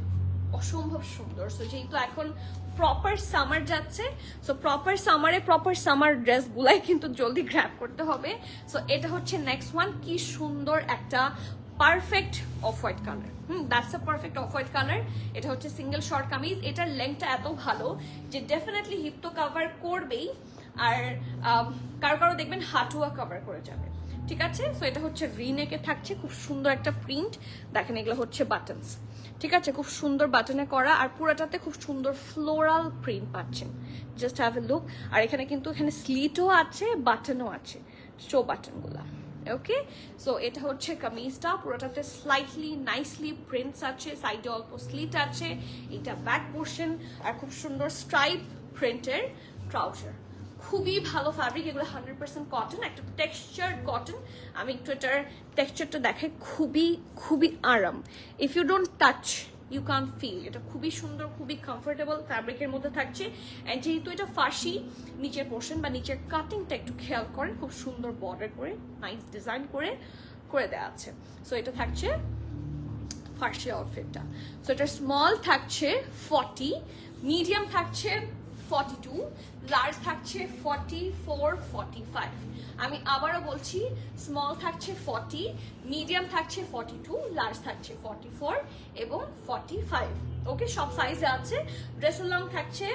অসম্ভব সুন্দর। সো যেহেতু এখন প্রপার সামার যাচ্ছে, সো প্রপার সামার ড্রেস গুলাই কিন্তু জলদি গ্র্যাব করতে হবে। সো এটা হচ্ছে নেক্সট ওয়ান, কি সুন্দর একটা perfect off white colour. That's a perfect off white colour. এটা হচ্ছে সিঙ্গেল শর্ট কামিজ, এটার লেন্থটা এত ভালো যে ডেফিনেটলি হিপ তো কভার করবেই, আর কারো দেখবেন হাঁটুয়া কভার করে যাবে, ঠিক আছে। সো এটা হচ্ছে ভি নেকে থাকছে, খুব সুন্দর একটা প্রিন্ট দেখেন, এগুলো হচ্ছে বাটনস, ঠিক আছে, খুব সুন্দর বাটনে করা, আর পুরাটাতে খুব সুন্দর ফ্লোরাল প্রিন্ট পাচ্ছেন। Just have a look. আর এখানে স্লিটও আছে, বাটনও আছে, শো বাটনগুলা, ওকে। সো এটা হচ্ছে কামিজটা, পুরোটাতে স্লাইটলি নাইসলি প্রিন্টস আছে, সাইডে অল্প স্লিট আছে, এটা ব্যাক পোর্শন, আর খুব সুন্দর স্ট্রাইপ প্রিন্টের ট্রাউজার। খুবই ভালো ফ্যাব্রিক, এগুলো 100% কটন, একটা টেক্সচার কটন। আমি একটু এটার টেক্সচারটা দেখাই, খুবই আরাম। If you don't touch you can feel. এটা খুবই সুন্দর, খুবই কমফোর্টেবল ফ্যাব্রিকের মধ্যে থাকছে। অ্যান্ড যেহেতু এটা ফার্সি, নিচের পোর্শন বা নিচের কাটিংটা একটু খেয়াল করেন, খুব সুন্দর বর্ডার করে নাইস ডিজাইন করে দেওয়া আছে। সো এটা থাকছে ফার্সি আউটফিটটা। সো এটা স্মল থাকছে 40, মিডিয়াম থাকছে 42, লার্জ থাকছে 44, 45। আমি আবারও বলছি, স্মল থাকছে 40, মিডিয়াম থাকছে 42, লার্জ থাকছে 44 এবং 45। ওকে, সব সাইজে আছে। ড্রেসের লং থাকছে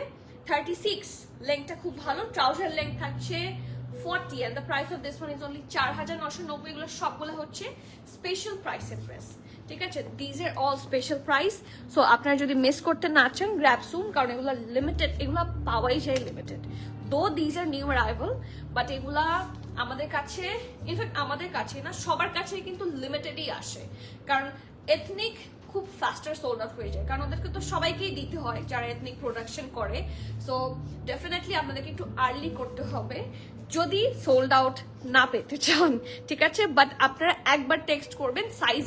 36, লেংথটা খুব ভালো। ট্রাউজার লেংথ থাকছে 40 and the price of this one is only 4,990। এগুলো সবগুলো হচ্ছে স্পেশাল প্রাইসের ড্রেস, ঠিক আছে। These are all special price. So আপনারা যদি মিস করতে না চান, গ্র্যাব সুন, কারণ এগুলো লিমিটেড, এগুলো পাওয়াই যায় লিমিটেড। দো these are new arrival, but এগুলা আমাদের কাছে, ইনফ্যাক্ট আমাদের কাছে না, সবার কাছে কিন্তু লিমিটেডই আসে, কারণ এথনিক খুব ফাস্টার সোল্ড আউট হয়ে যায়, কারণ ওদেরকে তো সবাইকেই দিতে হয় যারা এথনিক প্রোডাকশন করে। সো ডেফিনেটলি আপনাদেরকে একটু আর্লি করতে হবে যদি সোল্ড আউট না পেতে চান, ঠিক আছে। বাট আপনারা একবার টেক্সট করবেন সাইজ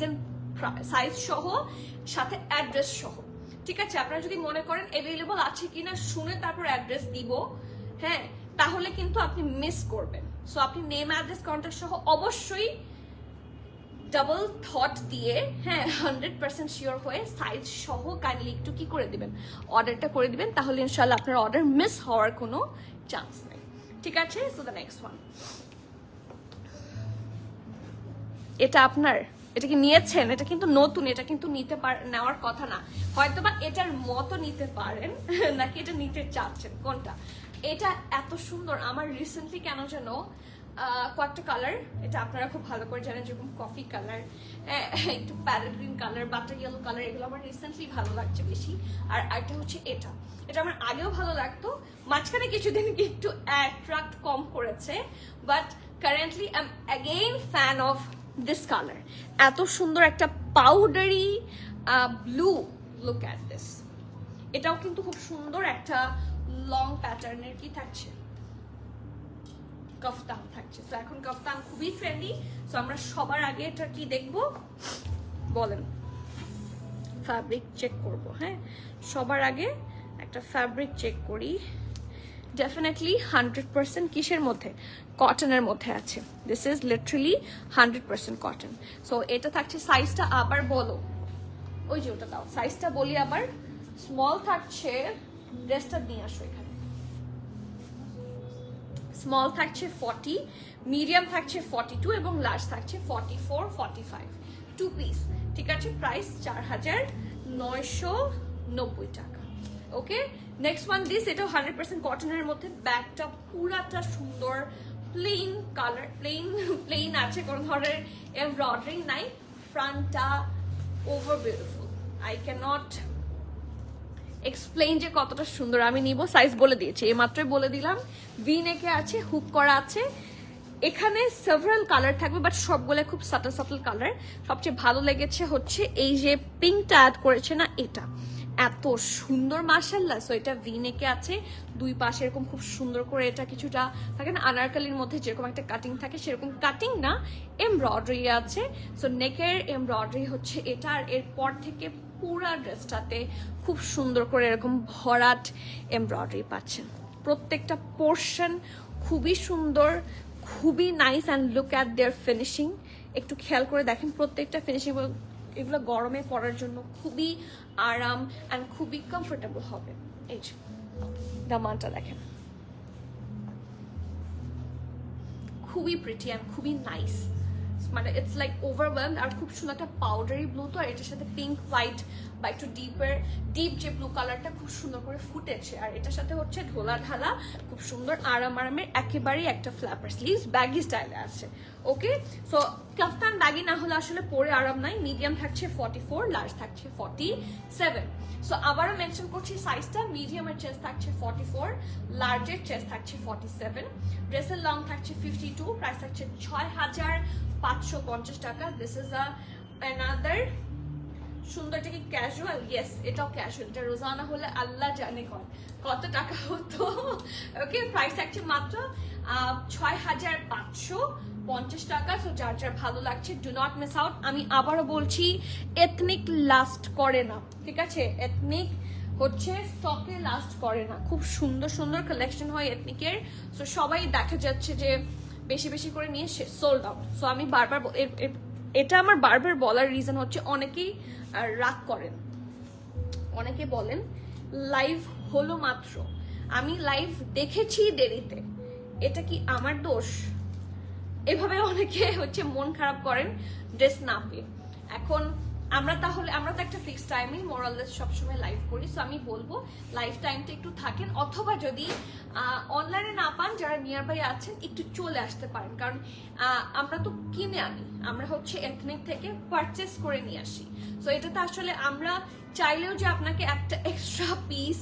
সহ, সাথে অ্যাড্রেস সহ, ঠিক আছে। আপনারা যদি মনে করেন অ্যাভেলেবল আছে কিনা শুনে তারপর অ্যাড্রেস দিব, হ্যাঁ, তাহলে কিন্তু আপনি মিস করবেন। সো আপনি নেম অ্যাড্রেস কন্ট্যাক্ট সহ অবশ্যই ডাবল থট দিয়ে, হ্যাঁ 100% শিওর হয়ে সাইজ সহ কাইন্ডলি একটু কি করে দিবেন, অর্ডারটা করে দিবেন, তাহলে ইনশাল্লাহ আপনার অর্ডার মিস হওয়ার কোনো চান্স নেই। ঠিক আছে, সো দ্য নেক্সট ওয়ান, এটা আপনার, এটা কি নিয়েছেন? এটা কিন্তু নতুন, এটা কিন্তু নেওয়ার কথা না, হয়তো বা এটার মতো নিতে পারেন নাকি এটা নিতে চাচ্ছেন, কোনটা? এটা এত সুন্দর, আমার রিসেন্টলি কেন যেন কয়েকটা কালার, এটা আপনারা খুব ভালো করে জানেন, যেরকম কফি কালার, একটু parrot green colour, butter yellow colour, এগুলো আমার রিসেন্টলি ভালো লাগছে বেশি। আর এটা হচ্ছে এটা, এটা আমার আগেও ভালো লাগতো, মাঝখানে কিছুদিন একটু অ্যাট্রাক্ট কম করেছে, but currently I am again fan of this colour. এত সুন্দর একটা powdery blue, look at this. এটাও কিন্তু খুব সুন্দর একটা লং প্যাটার্নের কি থাকছে, কফতান থাকছে। তো এখন কফতান খুবই ট্রেন্ডি, সো আমরা সবার আগে এটা কি দেখবো বলেন? ফ্যাব্রিক চেক করব। হ্যাঁ, সবার আগে একটা ফ্যাব্রিক চেক করি। ডেফিনেটলি 100% কিসের মধ্যে? কটনের মধ্যে আছে। This is literally 100% cotton. So এটা থাকছে, সাইজটা আবার বলো, ওই যে ওটা দাও, সাইজটা বলি আবার। স্মল থাকছে, ড্রেসটা নিয়ে আসো এখানে। স্মল থাকছে 40, মিডিয়াম থাকছে 42 এবং লার্জ থাকছে 44, 45, 2 পিস। ঠিক আছে, প্রাইস 4990 টাকা। ওকে, নেক্সট ওয়ান দিস, এটা 100% কটনের মধ্যে, ব্যাগটা পুরাটা সুন্দর প্লেন কালার, প্লেন আছে, কোনো ধরনের এমব্রয়ডারি নাই, ফ্রন্টটা over beautiful. I can not explain যে কতটা সুন্দর। আমি নিব, সাইজ বলে দিয়েছি, এই মাত্রই বলে দিলাম। ভি নেকে আছে, হুক করা আছে, এখানে সেভারাল কালার থাকবে, বাট সবগুলো খুব সাটল সাটল কালার। সবচেয়ে ভালো লেগেছে হচ্ছে এই যে পিঙ্কটা অ্যাড করেছে না, এটা এত সুন্দর মাশাআল্লাহ। সো এটা ভি নেকে আছে, দুই পাশে এরকম খুব সুন্দর করে, এটা কিছুটা থাকে না আনারকালির মধ্যে যেরকম একটা কাটিং থাকে, সেরকম কাটিং না, এমব্রয়ডারি আছে। সো নেকের এমব্রয়ডারি হচ্ছে এটা, আর এরপর থেকে পুরা ড্রেসটাতে খুব সুন্দর করে এরকম ভরাট এমব্রয়ডারি পাচ্ছেন। প্রত্যেকটা পোর্শন খুবই সুন্দর, খুবই nice, and look at their finishing. একটু খেয়াল করে দেখেন প্রত্যেকটা ফিনিশিং, এগুলো গরমে পরার জন্য খুবই আরাম অ্যান্ড খুবই কমফোর্টেবল হবে। এই যে দামানটা দেখেন, খুবই প্রিটি অ্যান্ড খুবই নাইস, মানে ইটস লাইক ওভারওয়েলড। আর খুব সুন্দর একটা পাউডারি ব্লু, তো আর এটার সাথে পিঙ্ক হোয়াইট বা একটু ডিপ যে ব্লু কালারটা খুব সুন্দর করে ফুটেছে। আর এটার সাথে হচ্ছে ঢোলা ঢালা খুব সুন্দর আরামের একেবারেই একটা ফ্ল্যাপার স্লিভস ব্যাগি স্টাইলে আছে। ওকে, সো কাফতান ব্যাগি না হলে আসলে পরে আরাম নাই। মিডিয়াম থাকছে 44, লার্জ থাকছে 47। সো আবারও মেনশন করছি সাইজটা, মিডিয়ামের চেস্ট থাকছে 44, লার্জের চেস্ট থাকছে 47, ড্রেসের লং থাকছে 52, প্রাইস থাকছে 6550 টাকা। দিস ইজ অ্যানাদার সুন্দর। এটা কি ক্যাজুয়াল? ইয়েস, এটাও ক্যাজুয়াল। এটা রোজানা হলে আল্লাহ জানে কত টাকা হতো। ওকে, প্রাইস থাকছে মাত্র 6550 টাকা। সো যার যার ভালো লাগছে, ডু নট মিস আউট। আমি আবারও বলছি, এথনিক লাস্ট করে না, ঠিক আছে? এথনিক হচ্ছে স্টকে লাস্ট করে না, খুব সুন্দর সুন্দর কালেকশন হয় এথনিকের। সো সবাই দেখা যাচ্ছে যে বেশি বেশি করে নিয়ে সোল্ড আউট। সো আমি বারবার এটা আমার বারবার বলার রিজন হচ্ছে, অনেকেই রাগ করেন, অনেকে বলেন লাইভ হলো মাত্র, আমি লাইভ দেখেছি দেরিতে, এটা কি আমার দোষ? এভাবে অনেকে হচ্ছে মন খারাপ করেন ড্রেস না পেয়ে। এখন আমরা তো একটা ফিক্স টাইমে মোরাললেস সবসময় লাইভ করি। সো আমি বলবো লাইভ টাইমটা একটু থাকেন, অথবা যদি অনলাইনে না পান, যারা নিয়ার বাই আছেন একটু চলে আসতে পারেন। কারণ আমরা তো কিনে আনি, আমরা হচ্ছে এথনিক থেকে পারচেস করে নিয়ে আসি। সো এটাতে আসলে আমরা চাইলেও যে আপনাকে একটা এক্সট্রা পিস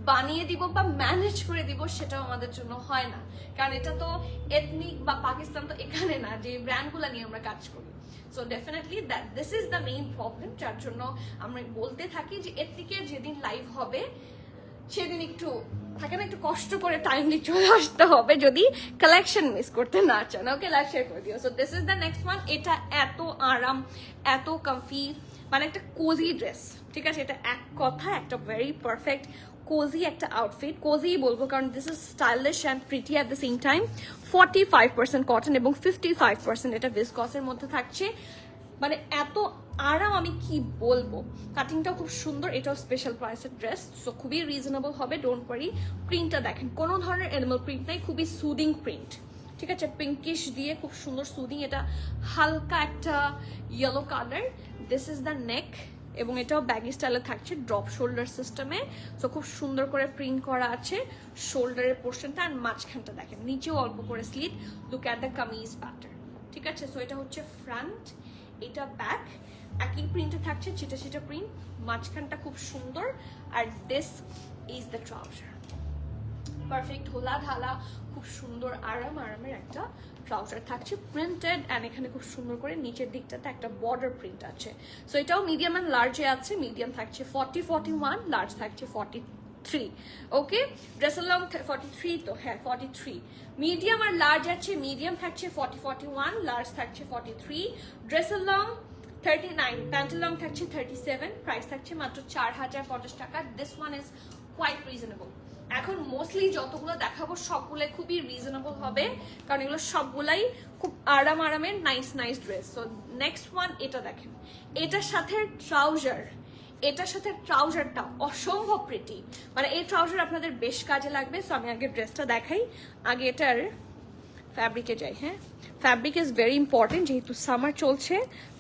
বানিয়ে দিব বা ম্যানেজ করে দিব, সেটাও আমাদের জন্য হয় না। কারণ এটা তো এথনিক বা পাকিস্তান তো এখানে না যে ব্র্যান্ডগুলো নিয়ে আমরা কাজ করি। So definitely this is the main problem, যার জন্য আমরা বলতে থাকি যে এথনিকের যেদিন লাইভ হবে সেদিন একটু থাকে না, একটু কষ্ট করে টাইমলি চলে আসতে হবে যদি কালেকশন মিস করতে না চান। ওকে, লাইক শেয়ার করে দিও। So this is the next one. এটা এত আরাম, এত কমফি, মানে একটা কোজি ড্রেস, ঠিক আছে? এটা এক কথা একটা ভেরি পারফেক্ট কোজি একটা আউটফিট। কোজি বলবো কারণ this is stylish and pretty at the same time. 45% cotton এবং 55% এটা ভিসকসের মধ্যে থাকছে। মানে এত আরাম আমি কি বলবো। কাটিংটাও খুব সুন্দর, এটাও স্পেশাল প্রাইসের ড্রেস, সো খুবই রিজনেবল হবে, ডোন্ট ওয়ারি। প্রিন্টটা দেখেন, কোনো ধরনের অ্যানিমাল প্রিন্ট নাই, খুবই সুদিং প্রিন্ট, ঠিক আছে, পিঙ্কিশ দিয়ে খুব সুন্দর সুদিং। এটা হালকা একটা yellow colour. This is the নেক, এবং এটাও ব্যাগি স্টাইলে থাকছে, ড্রপ শোল্ডার সিস্টেমে। সো খুব সুন্দর করে প্রিন্ট করা আছে শোল্ডারের পোর্শনটা, আর মাঝখানটা দেখেন, নিচেও অল্প করে slit. Look at the kameez pattern, ঠিক আছে। সো এটা হচ্ছে ফ্রন্ট, এটা ব্যাক, একই প্রিন্টে থাকছে, ছিটা ছিটা প্রিন্ট, মাঝখানটা খুব সুন্দর। আর this is the trouser, perfect হোলা ঢালা, খুব সুন্দর আরামের একটা ট্রাউজার থাকছে, প্রিন্টেড। অ্যান্ড এখানে খুব সুন্দর করে নিচের দিকটাতে একটা বর্ডার প্রিন্ট আছে। সো এটাও মিডিয়াম অ্যান্ড লার্জে আছে। মিডিয়াম থাকছে 40, 41, লার্জ থাকছে 43। ওকে, ড্রেসের লং 43, তো হ্যাঁ 43। মিডিয়াম আর লার্জ আছে, মিডিয়াম থাকছে 40, 41, লার্জ থাকছে 43। ড্রেসের লং 39, প্যান্টের লং থাকছে 37, প্রাইস থাকছে মাত্র 4050 টাকা। This one is quite reasonable. এখন মোস্টলি যতগুলো দেখাবো সবগুলো খুবই রিজনেবল হবে, কারণ এগুলো সবগুলাই খুব আরামের nice dress. So next one, এটা দেখেন, এটার সাথে ট্রাউজার, এটার সাথে ট্রাউজারটা অসম্ভব প্রিটি, মানে এই ট্রাউজার আপনাদের বেশ কাজে লাগবে। সো আমি আগে ড্রেসটা দেখাই, আগে এটার ফ্যাব্রিকে যাই। হ্যাঁ, ফ্যাব্রিক ইজ ভেরি ইম্পর্টেন্ট, যেহেতু সামার চলছে।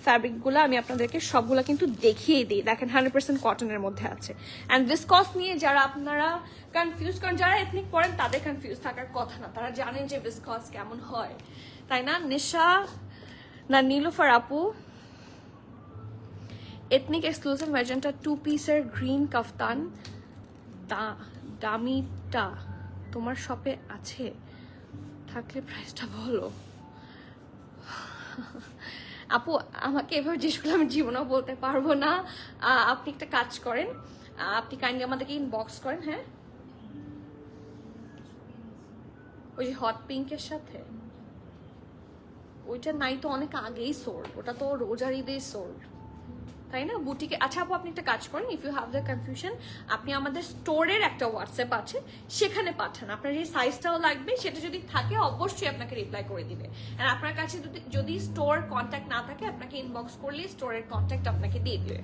ফ্যাব্রিকগুলো আমি আপনাদেরকে সবগুলো কিন্তু দেখিয়ে দিই। দেখেন 100% কটনের মধ্যে আছে। অ্যান্ড ভিসকস নিয়ে যারা আপনারা কনফিউজ করেন, যারা এথনিক পড়েন তাদের কনফিউজ থাকার কথা না, তারা জানেন যে ভিসকস কেমন হয়, তাই না? নিশা না নীলুফার আপু, এথনিক এক্সক্লুসিভ ম্যাজেন্টা 2 পিসের গ্রিন কাফতান দামিটা তোমার শপে আছে? থাকলে প্রাইসটা বলো। আপু আমাকে এভাবে জিজ্ঞেস করলে আমি জীবনেও বলতে পারবো না। আপনি একটা কাজ করেন, আপনি কাইন্ডলি আমাদেরকে ইনবক্স করেন। হ্যাঁ, ওই যে হট পিঙ্কের সাথে ওইটা নাই তো, অনেক আগেই সোল্ড, ওটা তো রোজার ঈদেই সোল্ড, তাই না বুটিকে? আচ্ছা আপু আপনি একটা কাজ করেন, if you have the confusion, আপনি আমাদের স্টোরের একটা হোয়াটসঅ্যাপ আছে, সেখানে পাঠান। আপনার যে সাইজটাও লাগবে সেটা যদি থাকে অবশ্যই আপনাকে রিপ্লাই করে দিবে। আর আপনার কাছে যদি স্টোর কন্ট্যাক্ট না থাকে, আপনাকে ইনবক্স করলে স্টোরের কন্ট্যাক্ট আপনাকে দিয়ে দিবে,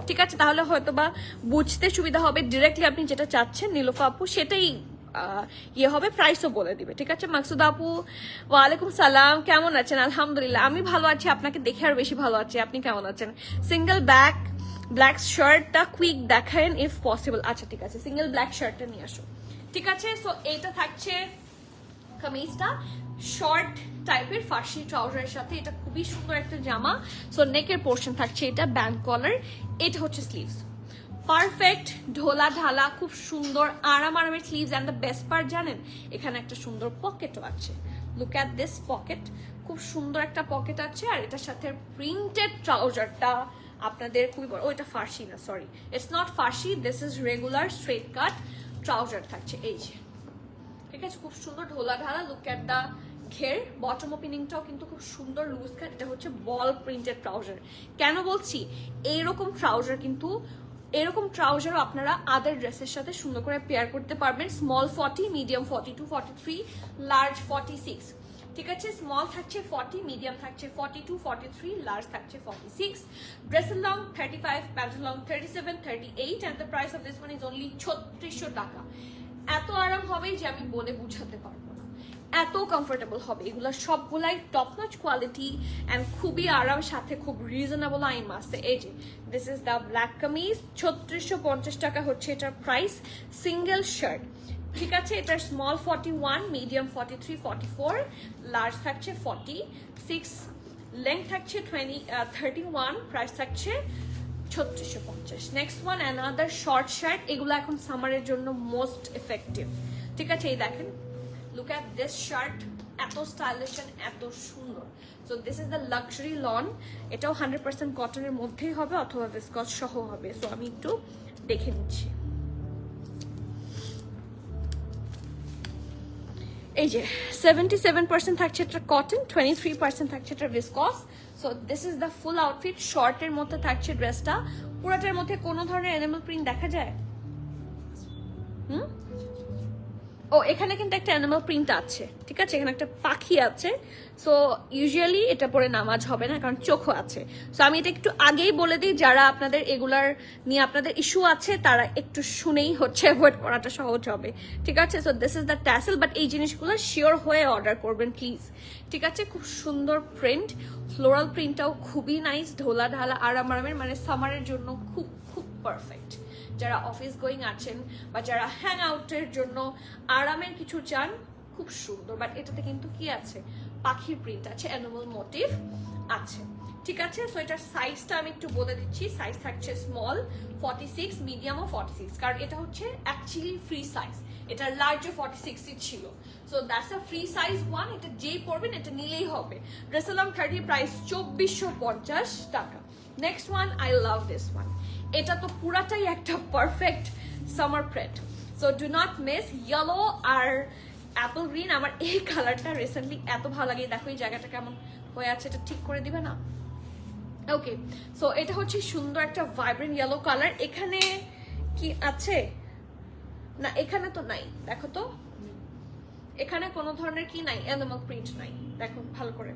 ঠিক আছে? তাহলে হয়তো বা বুঝতে সুবিধা হবে, ডিরেক্টলি আপনি যেটা চাচ্ছেন নীলুফা আপু সেটাই ইয়ে হবে, প্রাইসও বলে দিবে, ঠিক আছে? মাকসুদ আপু ওয়ালাইকুম সালাম, কেমন আছেন? আলহামদুলিল্লাহ আমি ভালো আছি, আপনাকে দেখে আর বেশি ভালো আছি। আপনি কেমন আছেন? সিঙ্গেল ব্ল্যাক শার্টটা কুইক দেখায়েন ইফ পসিবল। আচ্ছা ঠিক আছে, সিঙ্গেল ব্ল্যাক শার্টটা নিয়ে আসো, ঠিক আছে? সো এটা থাকছে কামিজটা, শর্ট টাইপের ফার্সি ট্রাউজারের সাথে, এটা খুবই সুন্দর একটা জামা। সো নেকের পোর্শন থাকছে এটা ব্যান্ড কলার, এটা হচ্ছে স্লিভস, পারফেক্ট ঢোলা ঢালা, খুব সুন্দর আরামের sleeves. And the best part জানেন, এখানে একটা সুন্দর পকেটও আছে। লুক অ্যাট দিস পকেট, খুব সুন্দর একটা পকেট আছে। আর এটার সাথে প্রিন্টেড ট্রাউজারটা আপনাদের খুবই বড়, ওইটা ফার্সি না, sorry it's not Farsi, this is regular straight cut trouser থাকছে, এই যে, ঠিক আছে? খুব সুন্দর ঢোলা ঢালা। লুক অ্যাট দ্য ঘের, বটম ওপেনিংটাও কিন্তু খুব সুন্দর লুজ কাট। এটা হচ্ছে বল প্রিন্টেড ট্রাউজার। কেন বলছি এইরকম ট্রাউজার, কিন্তু এরকম ট্রাউজারও আপনারা আদার ড্রেসের সাথে সুন্দর করে পেয়ার করতে পারবেন। স্মল 40, মিডিয়াম 42, 43, লার্জ 46, ঠিক আছে? স্মল থাকছে 40, মিডিয়াম থাকছে 42, 43, লার্জ থাকছে 46। ড্রেসের লং 35, প্যান্টের long 37, 38, and the price of this one is only 3600 টাকা। এত আরাম হবে যে আমি বলে বুঝাতে পারবো না, এত কমফোর্টেবল হবে। এগুলো সবগুলাই টপ নচ কোয়ালিটি অ্যান্ড খুবই আরাম, সাথে খুব রিজনেবল আইন মাসে। এই যে this is the black kameez, 3650 টাকা হচ্ছে এটার প্রাইস। সিঙ্গেল শার্ট, ঠিক আছে? এটার স্মল 41, মিডিয়াম 43, 44, লার্জ থাকছে 46, লেন্থ থাকছে 31, প্রাইস থাকছে 3650। Next one another short shirt, এগুলো এখন সামারের জন্য মোস্ট এফেক্টিভ, ঠিক আছে? এই দেখেন, লুক অ্যাট দিস শার্ট, এত স্টাইলিশ এন্ড এত সুন্দর। So this is the luxury loan, এটাও 100% কটনের মধ্যেই হবে অথবা ভিসকস সহ হবে। সো আমি একটু দেখে নিচ্ছি। এই যে 77% থাকছে এটা কটন, 23% থাকছে এটা viscose. So this is the full outfit. শর্টের মধ্যে থাকছে ড্রেসটা, পুরোটার মধ্যে কোনো ধরনের অ্যানিমাল প্রিন্ট দেখা যায়? ও এখানে কিন্তু একটা অ্যানিমাল প্রিন্ট আছে, ঠিক আছে, এখানে একটা পাখি আছে। সো ইউজুয়ালি এটা পরে নামাজ হবে না, কারণ চোখও আছে। সো আমি এটা একটু আগেই বলে দিই, যারা আপনাদের এগুলার নিয়ে আপনাদের ইস্যু আছে তারা একটু শুনেই হচ্ছে অ্যাভয়েড করাটা সহজ হবে, ঠিক আছে। So this is the tassel, but এই জিনিসগুলো শিওর হয়ে অর্ডার করবেন প্লিজ, ঠিক আছে। খুব সুন্দর প্রিন্ট, ফ্লোরাল প্রিন্টটাও খুবই নাইস, ঢোলা ঢালা আরামের, মানে সামারের জন্য খুব খুব পারফেক্ট। যারা অফিস গোয়িং আছেন বা যারা হ্যাং আউটের জন্য আরামের কিছু চান, খুব সুন্দর। বাট এটাতে কিন্তু কি আছে, পাখির প্রিন্ট আছে, অ্যানিমাল মোটিভ আছে, ঠিক আছে। সো এটার সাইজটা আমি একটু বলে দিচ্ছি। সাইজ থাকছে স্মল 46, মিডিয়াম ও 46, কারণ এটা হচ্ছে অ্যাকচুয়ালি ফ্রি সাইজ। এটা লার্জও 46 ছিল। So that's a free size one. এটা যেই পড়বেন এটা নিলেই হবে। ড্রেসালাম 30, প্রাইস 2450 টাকা। Next one, I love this one. এটা তো পুরাটাই একটা perfect summer print. So do not miss yellow আর অ্যাপল গ্রিন। আমার এই কালারটা রিসেন্টলি এত ভালো লাগে। দেখো এই জায়গাটা কেমন হয়ে আছে, এটা ঠিক করে দিবে না? ওকে, সো এটা হচ্ছে সুন্দর একটা ভাইব্রেন্ট ইয়েলো কালার। এখানে কি আছে না, এখানে তো নাই, দেখো তো এখানে কোনো ধরনের কি নাই, অ্যানিমাল প্রিন্ট নাই। দেখো ভালো করে,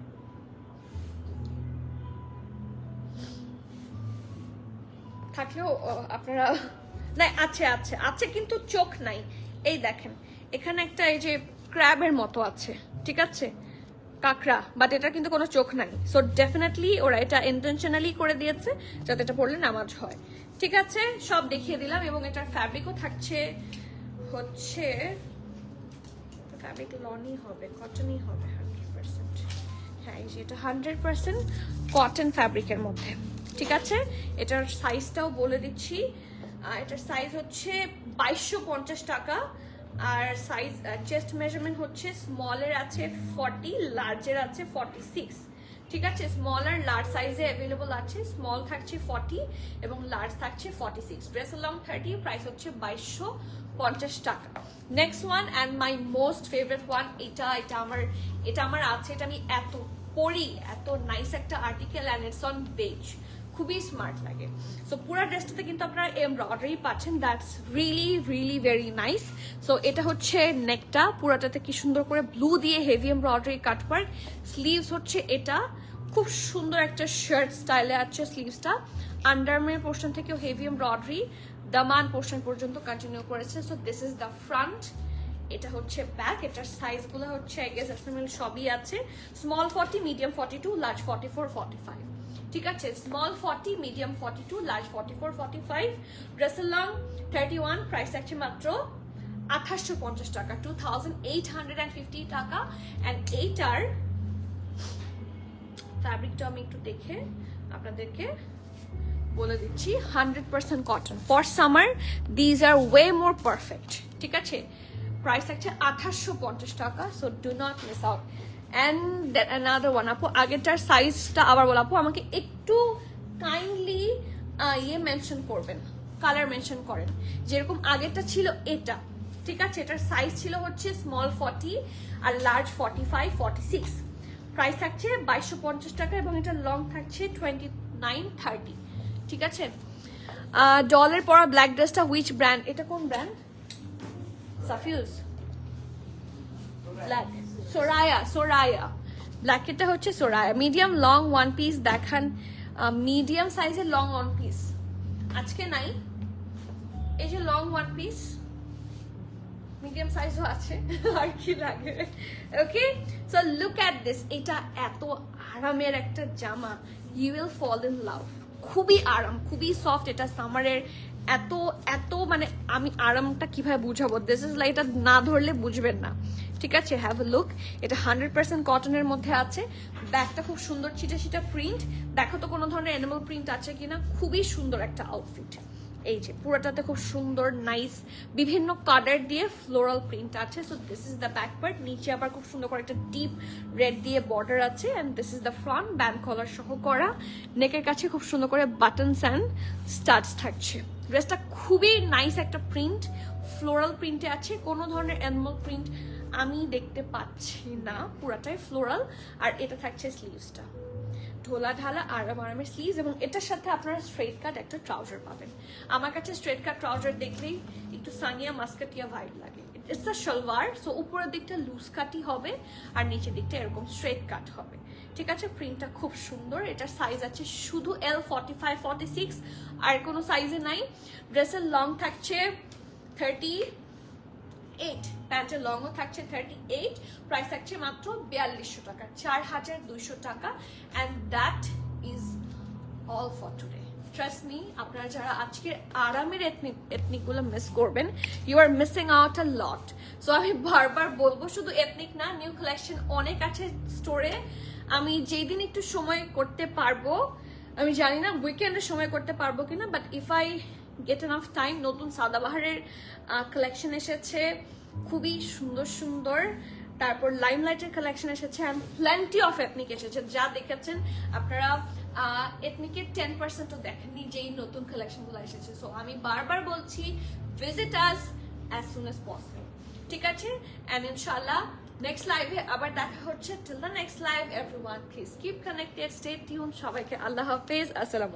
থাকলেও আপনারা না, আছে আছে আছে কিন্তু চোখ নাই। এই দেখেন এখানে একটা এই যে ক্র্যাবের মতো আছে, ঠিক আছে, কাঁকড়া, বাট এটা কিন্তু কোনো চোখ নাই। সো ডেফিনেটলি ওরা এটা ইন্টেনশনালি করে দিয়েছে যাতে এটা পড়লে নামাজ হয়, ঠিক আছে। সব দেখিয়ে দিলাম। এবং এটার ফ্যাব্রিকও থাকছে হচ্ছে, ফ্যাব্রিক লনই হবে, কটনই হবে 100%। হ্যাঁ, এই যে এটা 100% কটন ফ্যাব্রিকের মধ্যে, ঠিক আছে। এটার সাইজটাও বলে দিচ্ছি। এটার সাইজ হচ্ছে 2250 টাকা। আর সাইজ চেস্ট মেজারমেন্ট হচ্ছে স্মলের আছে 40, লার্জের আছে 46, ঠিক আছে। স্মল আর লার্জ সাইজে অ্যাভেলেবল আছে। স্মল থাকছে 40 এবং লার্জ থাকছে 46। ড্রেস লং 30, প্রাইস হচ্ছে 2250 টাকা। Next one and my most favourite one, এটা আমার আছে। এটা আমি এত পরি, এত নাইস একটা article, and it's on beige, খুবই স্মার্ট লাগে। সো পুরো ড্রেসটাতে কিন্তু আপনারা এমব্রয়ডারি পাচ্ছেন, that's really really very nice. So এটা হচ্ছে নেকটা, পুরোটাতে কি সুন্দর করে ব্লু দিয়ে হেভি এমব্রয়ডারি কাটওয়ার্ক। স্লিভস হচ্ছে এটা, খুব সুন্দর একটা শার্ট স্টাইলে আছে স্লিভসটা। আন্ডারমের পোর্শন থেকেও হেভি এমব্রয়ডারি দামান পোর্শন পর্যন্ত কন্টিনিউ করেছে। So this is the front, এটা হচ্ছে ব্যাক। এটার সাইজগুলো হচ্ছে আই গেস এসএমএল সবই আছে। স্মল 40, মিডিয়াম 42, লার্জ 44, 45, ঠিক আছে। Small 40, medium 42, large 44, 45। ড্রেসের লং 31, প্রাইস আছে মাত্র 2850 টাকা, 2850 টাকা। অ্যান্ড এইটার ফ্যাব্রিকটা আমি একটু দেখে আপনাদেরকে বলে দিচ্ছি। 100% cotton for summer, these are way more perfect, ঠিক আছে। প্রাইস থাকছে 2850 টাকা। So do not miss out. And another one, আপু আগেরটার সাইজটা আবার বল আপু, আমাকে একটু কাইন্ডলি ইয়ে মেনশন করবেন, কালার মেনশন করেন। যেরকম আগেরটা ছিল এটা, ঠিক আছে, এটার সাইজ ছিল হচ্ছে স্মল 40 আর লার্জ 45, 46। প্রাইস থাকছে 2250 টাকা এবং এটা লং থাকছে 29, 30, ঠিক আছে। ডলের পরা ব্ল্যাক ড্রেসটা হুইচ ব্র্যান্ড, এটা কোন ব্র্যান্ড? সাফিউজ ব্ল্যাক, সোরায়া ব্ল্যাকেটটা হচ্ছে সোরায়া। মিডিয়াম লং ওয়ান পিস দেখান, মিডিয়াম সাইজের লং ওয়ান পিস আজকে নাই। এই যে লং ওয়ান পিস, মিডিয়াম সাইজও আছে, আর কি লাগে। Okay, so look at this. এটা এত আরামের একটা জামা, you will fall in love. খুবই আরাম, খুবই সফট। এটা সামারের এত এত মানে আমি আরামটা কিভাবে বুঝাবো, দিস ইজ লাইক, এটা না ধরলে বুঝবেন না, ঠিক আছে। Have a look. এটা 100% কটনের মধ্যে আছে। ব্যাগটা খুব সুন্দর ছিটা প্রিন্ট। দেখো তো কোনো ধরনের অ্যানিমাল প্রিন্ট আছে কিনা। খুবই সুন্দর একটা আউটফিট। এই যে পুরোটাতে খুব সুন্দর নাইস বিভিন্ন কালার দিয়ে ফ্লোরাল প্রিন্ট আছে। So this is the back part. নিচে আবার খুব সুন্দর করে একটা ডিপ রেড দিয়ে বর্ডার আছে। And this is the front, band collar সহ করা। নেকের কাছে খুব সুন্দর করে বাটনস অ্যান্ড স্টাডস থাকছে। ড্রেসটা খুবই নাইস একটা প্রিন্ট, ফ্লোরাল প্রিন্টে আছে। কোনো ধরনের অ্যানিমাল প্রিন্ট আমি দেখতে পাচ্ছি না, পুরাটাই ফ্লোরাল। আর এটা থাকছে স্লিভসটা, ঢোলা ঢালা আরামের স্লিভস। এবং এটার সাথে আপনারা স্ট্রেট কাট একটা ট্রাউজার পাবেন। আমার কাছে স্ট্রেট কাট ট্রাউজার দেখলেই একটু সানিয়া মাস্কাটিয়া ভাইব লাগে। ইটস আ সালোয়ার, সো উপরের দিকটা লুজ কাটই হবে আর নিচের দিকটা এরকম স্ট্রেট কাট হবে। ঠিক আছে, প্রিন্টটা খুব সুন্দর। এটার সাইজ আছে শুধু L45, 46, আর কোনো সাইজে নাই। ড্রেসের লং থাকছে 38, প্যান্টের লংও থাকছে 38, প্রাইস থাকছে মাত্র 4200 টাকা, 4200 টাকা। And that is all for today. Trust me, আপনারা যারা আজকের আরামের এথনিকগুলো মিস করবেন, you are missing out a lot. So আমি বারবার বলবো, শুধু এথনিক না, নিউ কালেকশন অনেক আছে স্টোরে। আমি যেই দিন একটু সময় করতে পারবো, আমি জানি না উইকেন্ডে সময় করতে পারবো কিনা, but if I get enough time, নতুন সাদাবাহারের কালেকশন এসেছে, খুবই সুন্দর সুন্দর। তারপর লাইমলাইটের কালেকশন এসেছে, অ্যান্ড প্ল্যান্টি অফ এথনিক এসেছে। যা দেখেছেন আপনারা এথনিকের 10%ও দেখেননি যেই নতুন কালেকশনগুলো এসেছে। সো আমি বারবার বলছি, visit us as soon as possible. ঠিক আছে, অ্যান্ড ইনশাআল্লাহ নেক্সট লাইভে আবার দেখা হচ্ছে। Till the next live, everyone please keep connected, stay tune. সবাইকে আল্লাহ হাফেজ, আসসালাম।